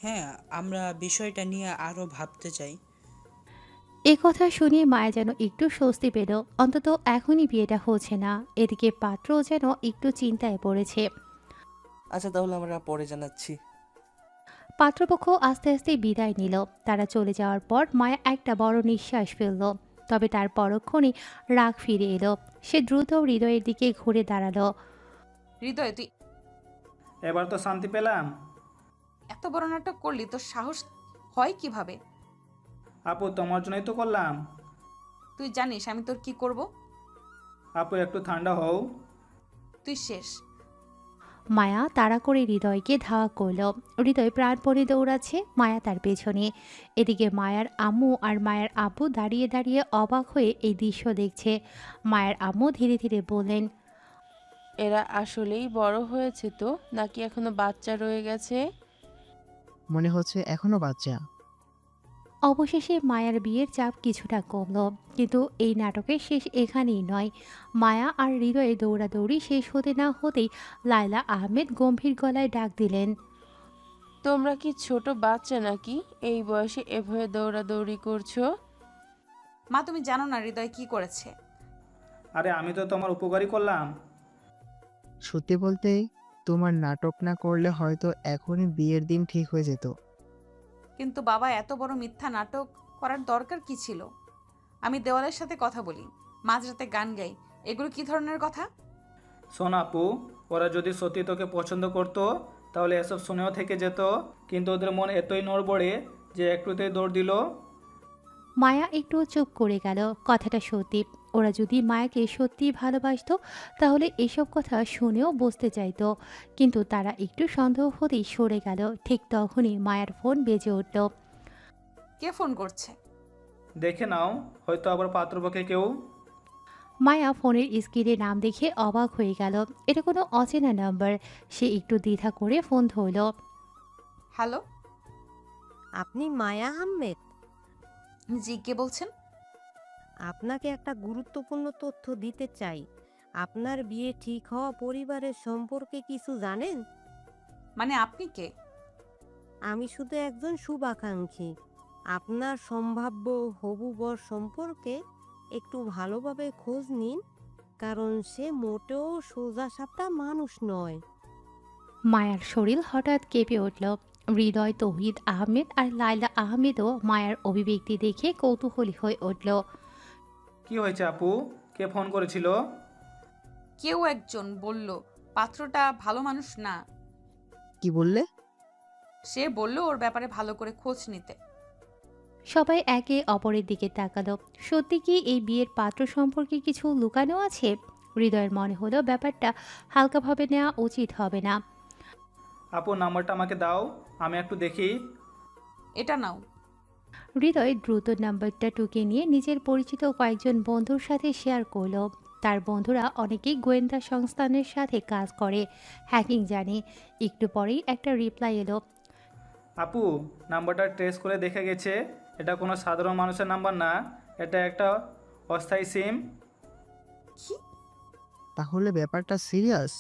B: হ্যাঁ, আমরা বিষয়টা নিয়ে আরও ভাবতে চাই।
A: এ কথা শুনে মায়া যেন একটু স্বস্তি পেল, অন্তত এখনই বিয়েটা হচ্ছে না। এদিকে পাত্রও যেন একটু চিন্তায় পড়েছে।
M: আচ্ছা তাহলে আমরা পরে জানাচ্ছি।
A: পাত্রপক্ষ আস্তে আস্তে বিদায় নিল। তারা চলে যাওয়ার পর মায়া একটা বড় নিঃশ্বাস ফেলল, তবে তার পরক্ষণে রাগ ফিরে এলো। সে দ্রুত হৃদয়ের দিকে ঘুরে দাঁড়ালো।
F: হৃদয়, তুই
C: এবার তো শান্তি পেলাম।
F: এত বড় নাটক করলি, তোর সাহস হয় কিভাবে?
C: আপু তোমার জন্যই তো করলাম।
F: তুই জানিস আমি তোর কি করব?
C: আপু একটু ঠান্ডা হও।
F: তুই শেষ।
A: মায়া তাড়া করে হৃদয়কে ধাওয়া করল। হৃদয় প্রাণপণে দৌড়াচ্ছে, মায়া তার পেছনে। এদিকে মায়ার আম্মু আর মায়ের আব্বু দাঁড়িয়ে দাঁড়িয়ে অবাক হয়ে এই দৃশ্য দেখছে। মায়ের আম্মু ধীরে ধীরে বললেন,
K: এরা আসলেই বড় হয়েছে তো, নাকি এখনো বাচ্চা রয়ে গেছে?
L: মনে হচ্ছে এখনো বাচ্চা।
A: অবশেষে মায়ার বিয়ের চাপ কিছুটা কমল, কিন্তু এই নাটকের শেষ এখানেই নয়। মায়া আর হৃদয়ে দৌড়াদৌড়ি শেষ হতে না হতেই লায়লা আহমেদ গম্ভীর গলায় ডাক দিলেন,
K: তোমরা কি ছোট বাচ্চা নাকি এই বয়সে এভাবে দৌড়াদৌড়ি করছো?
F: মা, তুমি জানো না হৃদয় কি করেছে?
C: আরে আমি তো তোমার উপকারই করলাম।
L: সত্যি বলতে, তোমার নাটক না করলে হয়তো এখনই বিয়ের দিন ঠিক হয়ে যেত।
F: কিন্তু বাবা, এত বড় মিথ্যা নাটক করার দরকার কি ছিল? আমি দেওয়ালের সাথে কথা বলি, মাঝরাতে গান গাই, এগুলো কি ধরনের কথা?
C: শোন আপু, ওরা যদি সত্যি তোকে পছন্দ করতো তাহলে এসব শুনেও থেকে যেত, কিন্তু ওদের মন এতই নড়বড়ে যে একটুতেই দৌড় দিল।
A: মায়া একটু চুপ করে গেল। কথাটা সত্যি, ওরা যদি মায়াকে সত্যিই ভালোবাসতো তাহলে এসব কথা শুনেও বুঝতে চাইতো, কিন্তু তারা একটু সন্দেহ হতেই সরে গেল। ঠিক তখনই মায়ার ফোন বেজে উঠল।
F: কে ফোন করছে?
C: দেখে নাও, হয়তো আবার পাত্রপক্ষে কেউ।
A: মায়া ফোনের স্ক্রিনে নাম দেখে অবাক হয়ে গেল। এটা কোনো অচেনা নাম্বার। সে একটু দ্বিধা করে ফোন ধরল।
F: হ্যালো।
J: আপনি মায়া আহমেদ?
F: জি, কে বলছেন?
J: আপনাকে একটা গুরুত্বপূর্ণ তথ্য দিতে চাই। আপনার বিয়ে ঠিক হওয়া পরিবারের সম্পর্কে কিছু জানেন?
F: মানে আপনি কে?
J: আমি শুধু একজন শুভাকাঙ্ক্ষী। আপনার সম্ভাব্য হবু বর সম্পর্কে একটু ভালোভাবে খোঁজ নিন, কারণ সে মোটেও সোজাসাপটা মানুষ নয়।
A: মায়ার শরীর হঠাৎ কেঁপে উঠল। হৃদয়, তৌহিদ আহমেদ আর লায়লা আহমেদও মায়ার অভিব্যক্তি দেখে কৌতূহলী হয়ে উঠল।
C: কি হয়েছে আপু, কে ফোন করেছিল?
F: কেউ একজন বলল পাত্রটা ভালো মানুষ না।
L: কি বললে?
F: সে বলল ওর ব্যাপারে ভালো করে খোঁজ নিতে।
A: সবাই একে অপরের দিকে তাকালো। সত্যি কি এই বিয়ের পাত্র সম্পর্কে কিছু লুকানো আছে? হৃদয়ের মনে হলো ব্যাপারটা হালকাভাবে নেওয়া উচিত হবে না।
C: আপু নাম্বারটা আমাকে দাও, আমি একটু দেখি।
F: এটা নাও।
A: হৃদয় দ্রুত নাম্বারটা টুকে নিয়ে নিজের পরিচিত কয়েকজন বন্ধুর সাথে শেয়ার করলো। তার বন্ধুরা অনেকেই গোয়েন্দা সংস্থানের সাথে কাজ করে, হ্যাকিং জানে। একটু পরেই একটা রিপ্লাই এলো।
C: আপু, নাম্বারটা ট্রেস করে দেখে গেছে, এটা কোনো সাধারণ মানুষের নাম্বার না, এটা একটা অস্থায়ী সিম।
L: তাহলে ব্যাপারটা সিরিয়াস।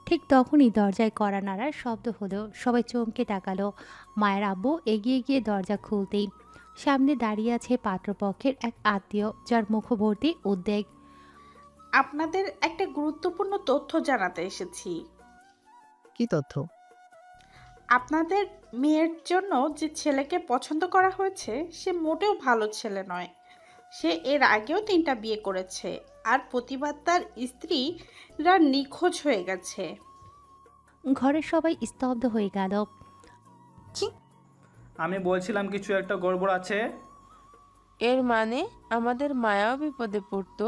A: ঠিক তখনই দরজায় কড়া নাড়ার শব্দ হলো। সবাই চমকে তাকালো। মায়ের আব্বু এগিয়ে গিয়ে দরজা খুলতেই সামনে দাঁড়িয়ে আছে পাত্রপক্ষের এক আত্মীয়, যার মুখভর্তি উদ্বেগ।
N: আপনাদের একটা গুরুত্বপূর্ণ তথ্য জানাতে এসেছি।
L: কি তথ্য?
N: আপনাদের মেয়ের জন্য যে ছেলেকে পছন্দ করা হয়েছে সে মোটেও ভালো ছেলে নয়। সে এর আগেও 3টা বিয়ে করেছে, আর প্রতিবার তার স্ত্রীরা নিখোঁজ হয়ে গেছে।
A: ঘরের সবাই স্তব্ধ হয়ে গেল।
C: আমি বলছিলাম কিছু একটা গড়বড় আছে।
K: এর মানে আমাদের মায়াও বিপদে পড়তো।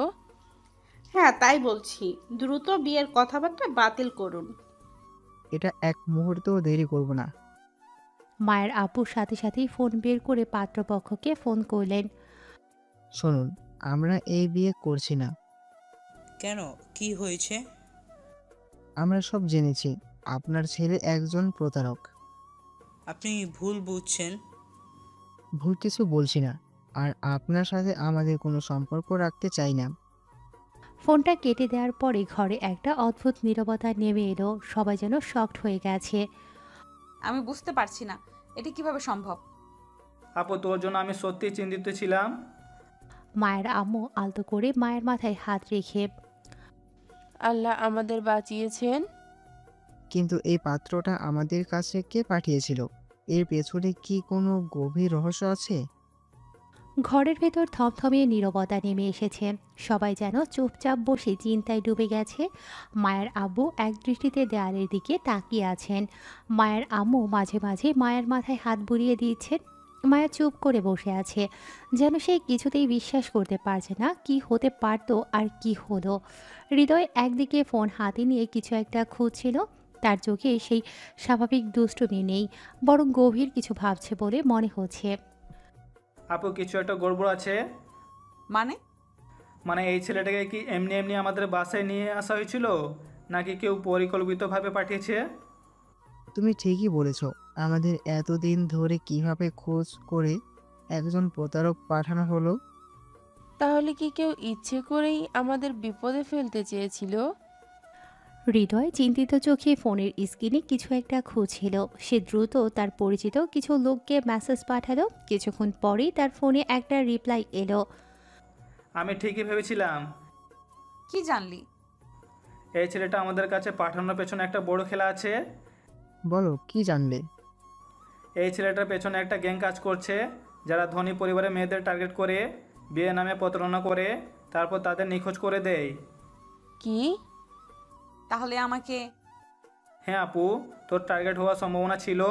N: হ্যাঁ, তাই বলছি, দ্রুত বিয়ের কথাবার্তা বাতিল করুন।
L: এটা এক মুহূর্তও দেরি করব না।
A: মায়ের আব্বুর সাথে সাথেই ফোন বের করে পাত্রপক্ষকে ফোন করলেন।
L: শুনুন, আমরা এই বিয়ে করছি না।
B: কেন, কি হয়েছে?
L: আমরা সব জেনেছি, আপনার ছেলে একজন প্রতারক।
B: আপনি ভুল বুঝছেন।
L: ভুল কিছু বলছি না, আর আপনার সাথে আমাদের কোনো সম্পর্ক রাখতে চাই না।
A: ফোনটা কেটে দেওয়ার পরে ঘরে একটা অদ্ভুত নীরবতা নেমে এলো। সবাই যেন শকড হয়ে গেছে।
F: আমি বুঝতে পারছি না এটা কিভাবে সম্ভব।
C: আপু তোর জন্য আমি সত্যি চিন্তিত ছিলাম।
A: মায়ের আম্মু আলতো করে মায়ের মাথায় হাত রেখে,
K: আল্লাহ আমাদের বাঁচিয়েছেন।
L: কিন্তু এই পাত্রটা আমাদের কাছে কে পাঠিয়েছিল? এর পেছনে কি কোনো গভীর রহস্য আছে?
A: ঘরের ভেতর থমথমিয়ে নীরবতা নেমে এসেছে। সবাই যেন চুপচাপ বসে চিন্তায় ডুবে গেছে। মায়ের আব্বু একদৃষ্টিতে দেয়ালের দিকে তাকিয়ে আছেন। মায়ের আম্মু মাঝে মাঝে মায়ের মাথায় হাত বুলিয়ে দিচ্ছেন। মায়া চুপ করে বসে আছে, যেন সে কিছুতেই বিশ্বাস করতে পারছে না কি হতে পারতো আর কি হলো। হৃদয় একদিকে ফোন হাতে নিয়ে কিছু একটা খুঁজছিল। তার চোখে সেই স্বাভাবিক দুষ্টুমি নেই, বরং গভীর কিছু ভাবছে বলে মনে হচ্ছে।
C: আপু, কিছু একটা গড়বড় আছে।
F: মানে?
C: মানে এই ছেলেটাকে কি এমনি এমনি আমাদের বাসায় নিয়ে আসা হয়েছিল, নাকি কেউ পরিকল্পিতভাবে পাঠিয়েছে?
L: তুমি ঠিকই বলেছ। আমাদের এতদিন ধরে কিভাবে খোঁজ করে একজন প্রতারক পাঠানো হলো?
K: তাহলে কি কেউ ইচ্ছে করেই আমাদের বিপদে ফেলতে চেয়েছিল?
A: হৃদয় চিন্তিত চোখে ফোনের স্ক্রিনে কিছু একটা খুঁজছিল। সে দ্রুত তার পরিচিত কিছু লোককে মেসেজ পাঠালো। কিছুক্ষণ পরেই তার ফোনে একটা রিপ্লাই এলো।
C: আমি ঠিকই ভেবেছিলাম।
F: কি জানলি?
C: এই ছেলেটা আমাদের কাছে পাঠানোর পেছনে একটা বড় খেলা আছে।
L: বলো, কি জানলে?
C: এই ছেলেটার পেছনে একটা গ্যাং কাজ করছে, যারা ধনী পরিবারের মেয়েদের টার্গেট করে বিয়ে নামে প্রতারণা করে, তারপর তাদের নিখোঁজ করে দেয়।
K: কি?
F: তাহলে আমাকে?
C: হ্যাঁ আপু, তোর টার্গেট হওয়ার সম্ভাবনা ছিল।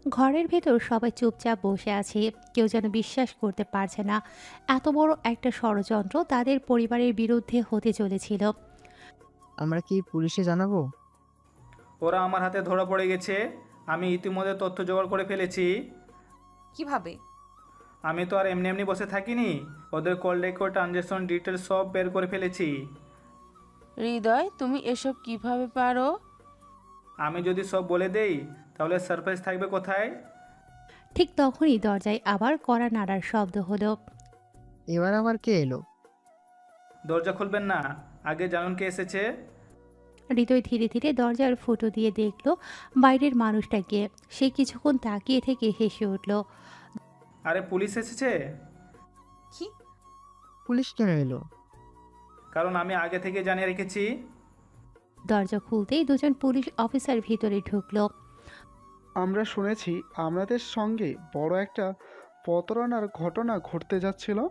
A: ঘরের ভেতর সবাই চুপচাপ বসে আছে। কেউ যেন বিশ্বাস করতে পারছে না এত বড় একটা ষড়যন্ত্র তাদের পরিবারের বিরুদ্ধে হতে চলেছিল।
L: আমরা কি পুলিশে জানাবো?
C: ওরা আমার হাতে ধরা পড়ে গেছে। আমি ইতিমধ্যে তথ্য জোগাড় করে ফেলেছি।
F: কিভাবে?
C: আমি তো আর এমনি এমনি বসে থাকিনি। ওদের কল রেকর্ড, ট্রানজ্যাকশন ডিটেলস সব বের করে ফেলেছি।
K: হৃদয়, তুমি এসব কিভাবে পারো?
C: আমি যদি সব বলে দেই তাহলে সারপ্রাইজ থাকবে কোথায়?
A: ঠিক তখনই দরজায় আবার কড়া নাড়ার শব্দ হলো।
L: এবার আবার কে এলো?
C: দরজা খুলবেন না, আগে জানুন কে এসেছে।
A: হৃদয় ধীরে ধীরে দরজার ফুটো দিয়ে দেখল বাইরের মানুষটাকে। সে কিছুক্ষণ তাকিয়ে থেকে হেসে উঠল।
C: আরে পুলিশ এসেছে।
F: কি?
L: পুলিশ কেন এলো?
C: কারণ আমি আগে থেকে জানিয়ে রেখেছি।
A: দরজা খুলতেই দুজন পুলিশ অফিসার ভিতরে ঢুকলো।
O: আমরা শুনেছি আমাদের সঙ্গে বড় একটা প্রতারণার ঘটনা ঘটতে যাচ্ছিল।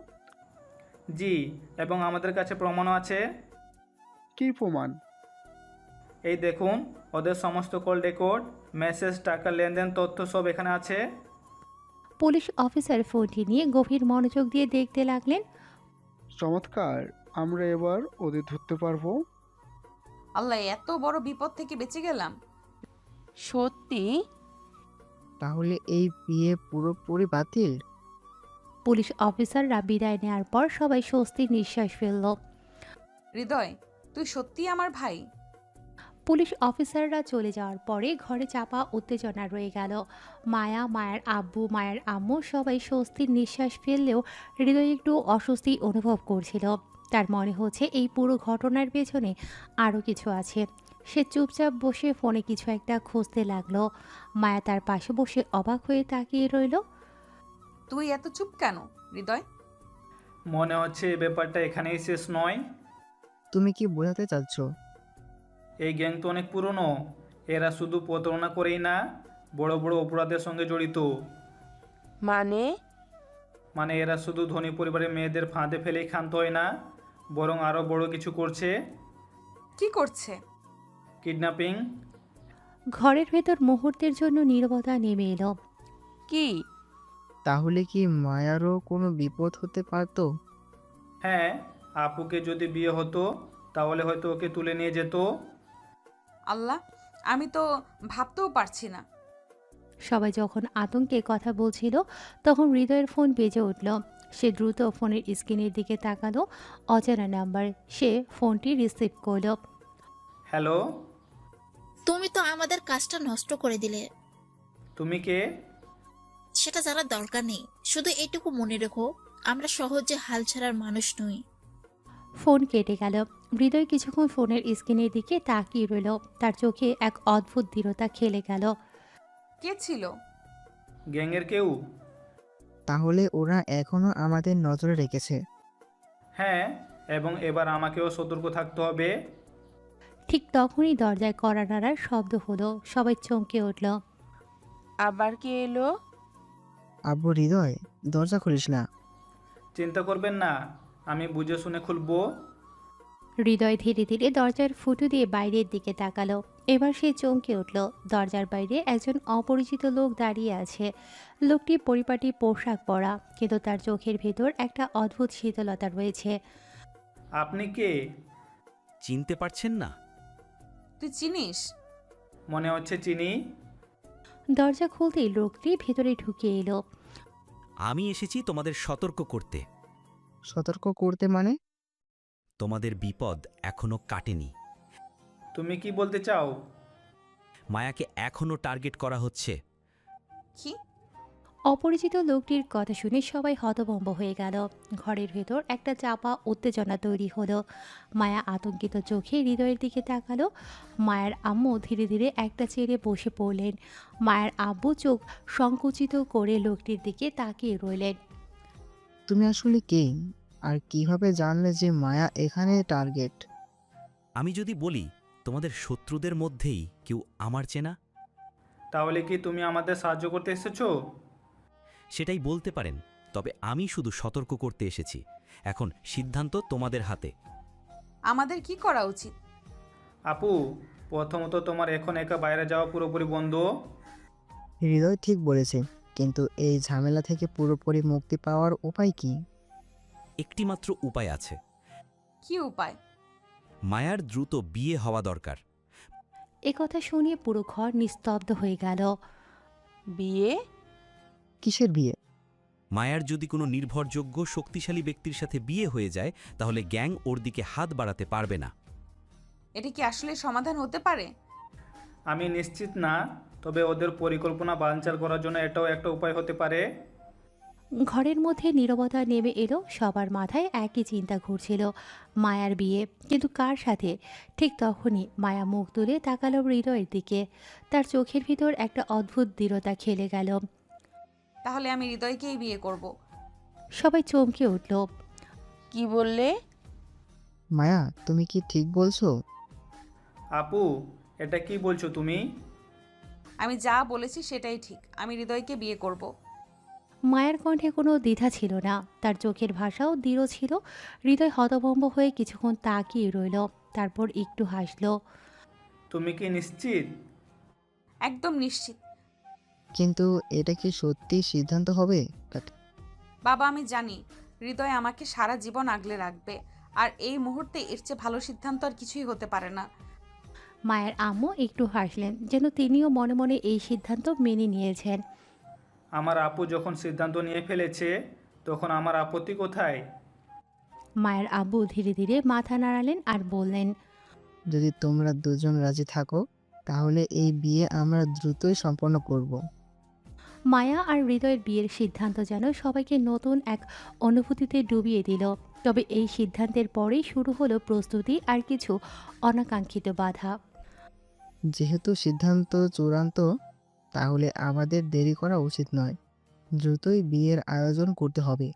C: জি, এবং আমাদের কাছে প্রমাণও আছে।
O: কী প্রমাণ?
C: এই দেখুন, ওদের সমস্ত কল রেকর্ড, মেসেজ, টাকা লেনদেন তথ্য সব এখানে আছে।
A: পুলিশ অফিসার ফোনটি নিয়ে গভীর মনোযোগ দিয়ে দেখতে লাগলেন।
O: চমৎকার, আমরা এবার ওদের ধরতে পারবো।
F: আল্লাহ, এত বড় বিপদ থেকে বেঁচে গেলাম।
K: সত্যি?
L: তাহলে এই বিয়ে পুরোপুরি বাতিল?
A: পুলিশ অফিসাররা বিদায় নেওয়ার পর সবাই স্বস্তির নিঃশ্বাস ফেলল।
F: হৃদয়, তুই সত্যিই আমার ভাই?
A: পুলিশ অফিসাররা চলে যাওয়ার পরে ঘরে চাপা উত্তেজনা রয়ে গেল। মায়া, মায়ের আব্বু, মায়ের আম্মু সবাই স্বস্তির নিঃশ্বাস ফেললেও হৃদয় একটু অস্বস্তি অনুভব করছিল। তার মনে হচ্ছে এই পুরো ঘটনার পেছনে আরও কিছু আছে। সে চুপচাপ বসে ফোনে কিছু একটা খুঁজতে লাগলো। মায়া তার পাশে বসে অবাক হয়ে তাকিয়ে রইল।
F: তুই এত চুপ কেন হৃদয়?
C: মনে হচ্ছে এই ব্যাপারটা এখানেই শেষ নয়।
L: তুমি কি বোঝাতে চাচ্ছ?
C: এই গ্যাং তো অনেক পুরনো। এরা শুধু প্রতারণা করেই না, বড় বড় অপরাধের সঙ্গে জড়িত।
K: মানে
C: এরা শুধু ধনী পরিবারের মেয়েদের ফাঁদে ফেলেই ক্ষান্ত হয় না, বরং আরও বড় কিছু করছে।
F: কি করছে?
C: কিডন্যাপিং।
A: ঘরের ভেতর মুহূর্তের জন্য নীরবতা নেমে এলো।
K: কি?
L: তাহলে কি মায়ারও কোনো বিপদ হতে পারতো?
C: হ্যাঁ, আপুকে যদি বিয়ে হতো তাহলে হয়তো ওকে তুলে নিয়ে যেত।
F: আল্লাহ, আমি তো ভাবতেও পারছি না।
A: সবাই যখন আতঙ্কে কথা বলছিল তখন হৃদয়ের ফোন বেজে উঠল। সে দ্রুত ফোনের স্ক্রিনের দিকে তাকালো। অজানা নাম্বার। সে ফোনটি রিসিভ করল।
C: হ্যালো।
P: তুমি তো আমাদের কাজটা নষ্ট করে দিলে।
C: তুমি কে?
P: সেটা জানার দরকার নেই, শুধু এইটুকু মনে রেখো, আমরা সহজে হাল ছাড়ার মানুষ নই।
A: ফোন কেটে গেল। হৃদয় কিছুক্ষণ ফোনের স্ক্রিনের দিকে তাকিয়ে রইল। তার চোখে এক অদ্ভুত দৃঢ়তা খেলে গেল।
F: কে ছিল?
C: গ্যাংয়ের কেউ।
L: তাহলে ওরা এখনো আমাদের নজরে রেখেছে।
C: হ্যাঁ, এবং এবার আমাকেও সতর্ক থাকতে হবে।
A: ঠিক তখনই দরজায় কড়া নাড়ার শব্দ হলো। সবাই চমকে উঠল।
K: আবার কে এলো?
L: আব্বু, হৃদয়, দরজা খুলিস না।
C: চিন্তা করবেন না, আমি বুঝে শুনে খুলবো।
A: হৃদয় ধীরে ধীরে দরজার ফুটো দিয়ে বাইরের দিকে তাকালো। এবার সে চমকে উঠল। দরজার বাইরে একজন অপরিচিত লোক দাঁড়িয়ে আছে। লোকটি পরিপাটি পোশাক পরা, কিন্তু তার চোখের ভেতর একটা অদ্ভুত শীতলতা রয়েছে।
C: আপনি কে?
Q: চিনতে পারছেন না?
F: তুই চিনিস?
C: মনে হচ্ছে চিনি।
A: দরজা খুলতেই লোকটি ভেতরে ঢুকে এলো।
Q: আমি এসেছি তোমাদের সতর্ক করতে।
L: সতর্ক করতে মানে?
Q: তোমাদের বিপদ এখনো কাটেনি।
C: তুমি কি বলতে চাও?
Q: মায়াকে এখনো টার্গেট করা হচ্ছে।
F: কি?
A: অপরিচিত লোকটির কথা শুনে সবাই হতভম্ব হয়ে গেল। ঘরের ভেতর একটা চাপা উত্তেজনা তৈরি হলো। মায়া আতঙ্কিত চোখে হৃদয়ের দিকে তাকালো। মায়ের আম্মু ধীরে ধীরে একটা চেয়ারে বসে পড়লেন। মায়ের আব্বু চোখ সংকুচিত করে লোকটির দিকে তাকিয়ে রইলেন।
L: তুমি আসলে কে? আর কিভাবে জানলে যে মায়া এখানে টার্গেট?
Q: আমি যদি বলি তোমাদের শত্রুদের মধ্যেই কেউ আমার চেনা,
C: তাহলে কি তুমি আমাদের সাহায্য করতে এসেছো?
Q: সেটাই বলতে পারেন। তবে আমি শুধু সতর্ক করতে এসেছি। এখন সিদ্ধান্ত তোমাদের হাতে।
F: আমাদের কি করা উচিত?
C: আপু, প্রথমত তোমার এখন একা বাইরে যাওয়া পুরোপুরি বন্ধ।
L: হৃদয় ঠিক বলেছে, কিন্তু এই ঝামেলা থেকে পুরোপুরি মুক্তি পাওয়ার উপায় কি?
Q: একটিমাত্র উপায় আছে।
F: কি উপায়?
Q: মায়ার দ্রুত বিয়ে হওয়া দরকার।
A: একথা শুনিয়ে পুরো ঘর নিস্তব্ধ হয়ে গেল।
K: বিয়ে?
L: কিসের বিয়ে?
Q: মায়ার যদি কোনো নির্ভরযোগ্য শক্তিশালী ব্যক্তির সাথে বিয়ে হয়ে যায়, তাহলে গ্যাং ওর দিকে হাত বাড়াতে পারবে না।
F: এটা কি আসলে সমাধান হতে পারে?
C: আমি নিশ্চিত না, তবে ওদের পরিকল্পনা বানচাল করার জন্য এটাও একটা উপায় হতে পারে।
A: ঘরের মধ্যে নীরবতা নেমে এলো। সবার মাথায় একই চিন্তা ঘুরছিল, মায়ার বিয়ে। কিন্তু কার সাথে? ঠিক তখনই মায়া মুখ তুলে তাকালো হৃদয়ের দিকে। তার চোখের ভিতর একটা অদ্ভুত দৃঢ়তা খেলে গেল।
F: তাহলে আমি হৃদয়কেই বিয়ে করব।
A: সবাই চমকে উঠল।
K: কি বললে?
L: মায়া, তুমি কি ঠিক বলছো?
C: আপু, এটা কি বলছো তুমি?
F: আমি যা বলেছি সেটাই ঠিক। আমি হৃদয়কে বিয়ে করব।
A: মায়ের কণ্ঠে কোনো দ্বিধা ছিল না, তার চোখের ভাষাও দৃঢ় ছিল। হৃদয় হতভম্ব হয়ে কিছুক্ষণ তাকিয়ে রইল, তারপর একটু হাসল।
C: তুমি কি নিশ্চিত?
F: একদম নিশ্চিত।
L: কিন্তু এটা কি সত্যি সিদ্ধান্ত হবে?
F: বাবা, আমি জানি হৃদয় আমাকে সারা জীবন আগলে রাখবে। আর এই মুহূর্তে এর চেয়ে ভালো সিদ্ধান্ত আর কিছুই হতে পারে না।
A: মায়ের আম্মু একটু হাসলেন, যেন তিনিও মনে মনে এই সিদ্ধান্ত মেনে নিয়েছেন।
C: আমার আপু যখন সিদ্ধান্ত নিয়ে ফেলেছে, তখন আমার আপত্তি কোথায়?
A: মায়ের আব্বু ধীরে ধীরে মাথা নাড়ালেন আর বললেন,
L: যদি তোমরা দুজন রাজি থাকো, তাহলে এই বিয়ে আমরা দ্রুতই সম্পন্ন করব।
A: মায়া আর হৃদয়ের বিয়ের সিদ্ধান্ত যেন সবাইকে নতুন এক অনুভূতিতে ডুবিয়ে দিল। তবে এই সিদ্ধান্তের পরেই শুরু হলো প্রস্তুতি আর কিছু অনাকাঙ্ক্ষিত বাধা।
L: যেহেতু সিদ্ধান্ত চূড়ান্ত, তাহলে আমাদের দেরি করা উচিত নয়। দ্রুতই বিয়ের আয়োজন করতে হবে।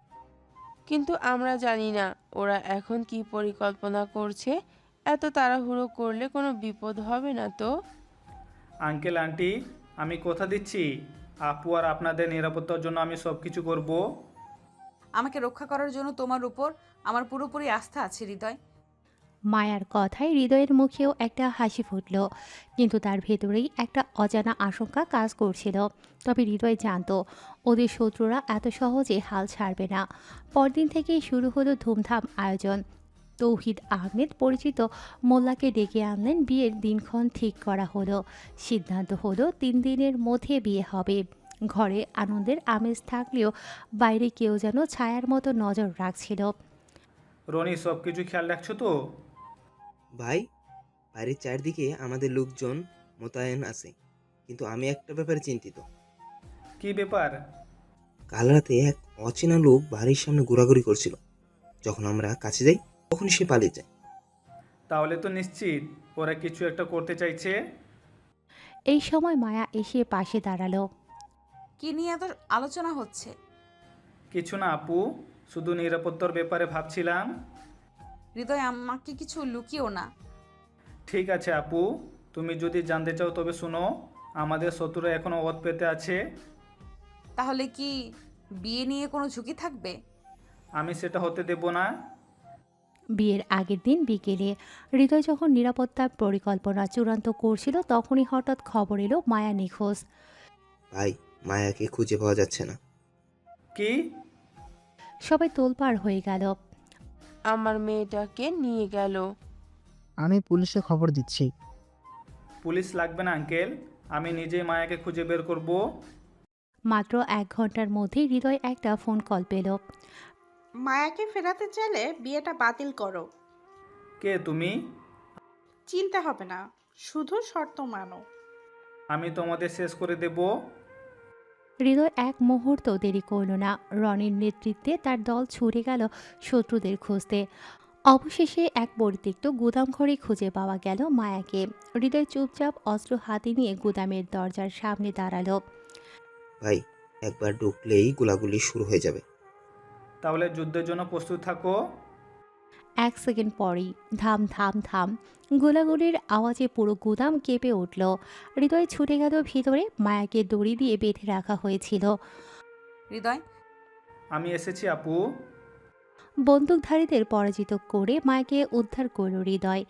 K: কিন্তু আমরা জানি না ওরা এখন কি পরিকল্পনা করছে। এত তাড়াহুড়ো করলে কোনো বিপদ হবে না তো?
C: আঙ্কেল আন্টি, আমি কথা দিচ্ছি, আপু আর আপনাদের নিরাপত্তার জন্য আমি সব কিছু করব।
F: আমাকে রক্ষা করার জন্য তোমার উপর আমার পুরোপুরি আস্থা আছে হৃদয়।
A: মায়ার কথায় হৃদয়ের মুখেও একটা হাসি ফুটল, কিন্তু তার ভেতরেই একটা অজানা আশঙ্কা কাজ করছিল। তবে হৃদয় জানত ওদের শত্রুরা এত সহজে হাল ছাড়বে না। পরদিন থেকেই শুরু হলো ধুমধাম আয়োজন। তৌহিদ আহমেদ পরিচিত মোল্লাকে ডেকে আনলেন। বিয়ের দিনক্ষণ ঠিক করা হলো। সিদ্ধান্ত হলো 3 দিনের মধ্যে বিয়ে হবে। ঘরে আনন্দের আমেজ থাকলেও বাইরে কেউ যেন ছায়ার মতো নজর রাখছিল।
C: রনি, সব কিছু খেয়াল রাখছো তো?
H: ভাই, বাড়ির চারদিকে আমাদের লোকজন মোতায়েন আছে, কিন্তু আমি একটা ব্যাপারে চিন্তিত।
C: কি ব্যাপার?
H: কাল রাতে এক অচেনা লোক বাড়ির সামনে ঘোরাঘুরি করছিল। যখন আমরা কাছে যাই, তখন সে পালিয়ে যায়।
C: তাহলে তো নিশ্চিত ওরা কিছু একটা করতে চাইছে।
A: এই সময় মায়া এসে পাশে দাঁড়ালো।
F: কি নিয়ে এত আলোচনা হচ্ছে?
C: কিছু না আপু, শুধু নিরাপত্তার ব্যাপারে ভাবছিলাম।
F: হৃদয়, আমাকে কিছু লুকিও না।
C: ঠিক আছে আপু, তুমি যদি জানতে চাও তবে শুনো। আমাদের শত্রুরা এখনো ওত পেতে আছে।
F: তাহলে কি বিয়ে নিয়ে কোনো ঝুঁকি থাকবে?
C: আমি সেটা হতে দেব না।
A: বিয়ের আগের দিন বিকেলে হৃদয় যখন নিরাপত্তার পরিকল্পনা চূড়ান্ত করছিল তখনই হঠাৎ খবর এলো মায়া নিখোঁজ।
H: ভাই, মায়াকে খুঁজে পাওয়া যাচ্ছে না।
C: কি?
A: সবাই তোলপাড় হয়ে গেল।
K: আমার মেয়েটাকে নিয়ে গেল।
L: আমি পুলিশে খবর দিচ্ছি।
C: পুলিশ লাগবে না আঙ্কেল, আমি নিজেই মায়াকে খুঁজে বের করব।
A: মাত্র 1 ঘন্টার মধ্যেই হৃদয় একটা ফোন কল পেল।
N: মায়াকে ফেরাতে চাইলে বিয়েটা বাতিল করো।
C: কে তুমি?
N: চিনতে হবে না, শুধু শর্ত মানো।
C: আমি তোমাদের শেষ করে দেব।
A: হৃদয় এক মুহূর্ত দেরি করল না। রনির নেতৃত্বে তার দল ছুটে গেল শত্রুদের খুঁজতে। অবশেষে এক পরিত্যক্ত গুদামঘরে খুঁজে পাওয়া গেল মায়াকে। হৃদয় চুপচাপ অস্ত্র হাতে নিয়ে গুদামের দরজার সামনে দাঁড়ালো।
H: ভাই, একবার ঢুকলেই গোলাগুলি শুরু হয়ে যাবে।
C: তাহলে যুদ্ধের জন্য প্রস্তুত থাকো।
A: 1 সেকেন্ড পরেই ধাম ধাম ধাম গোলাগুলির আওয়াজে পুরো গুদাম কেঁপে উঠল। হৃদয় ছুটে গেল ভিতরে। মায়াকে দড়ি দিয়ে বেঁধে রাখা হয়েছিল।
F: হৃদয়,
C: আমি এসেছি আপু।
A: বন্দুকধারীদের পরাজিত করে মায়াকে উদ্ধার করল হৃদয়।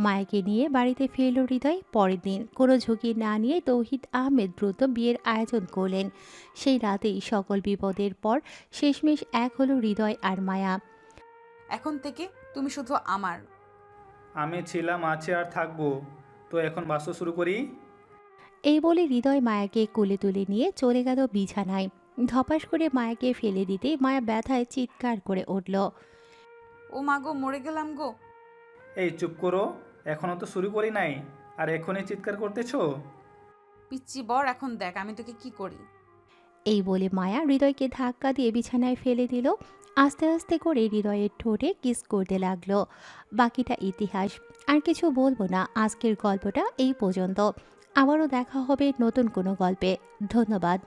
A: মায়াকে নিয়ে বাড়িতে ফিরল হৃদয়। পরের দিন কোনো ঝুঁকি না নিয়ে তৌহিদ আহমেদ দ্রুত বিয়ের আয়োজন করলেন। সেই রাতেই সকল বিপদের পর শেষমেশ এক হলো হৃদয় আর মায়া।
F: এখন থেকে তুমি শুধু আমার।
C: আমি ছিলাম, আছে আর থাকবো। তো এখন বাসও শুরু করি।
A: এই বলে হৃদয় মায়াকে কোলে তুলে নিয়ে চলে গেল বিছানায়। ধপাস করে মায়াকে ফেলে দিতে মায়া ব্যথায় চিৎকার করে উঠল।
F: ও মা গো, মরে গেলাম গো।
C: এই চুপ করো, এখনো তো শুরু করি নাই, আর এখনই চিৎকার করতেছো?
F: পিচ্চি বর, এখন দেখ আমি তোকে কি করি।
A: এই বলে মায়া হৃদয়কে ধাক্কা দিয়ে বিছানায় ফেলে দিল। আস্তে আস্তে করে হৃদয়ের ঠোঁটে কিস করতে লাগলো। বাকিটা ইতিহাস। আর কিছু বলবো না। আজকের গল্পটা এই পর্যন্ত। আবারও দেখা হবে নতুন কোনো গল্পে। ধন্যবাদ।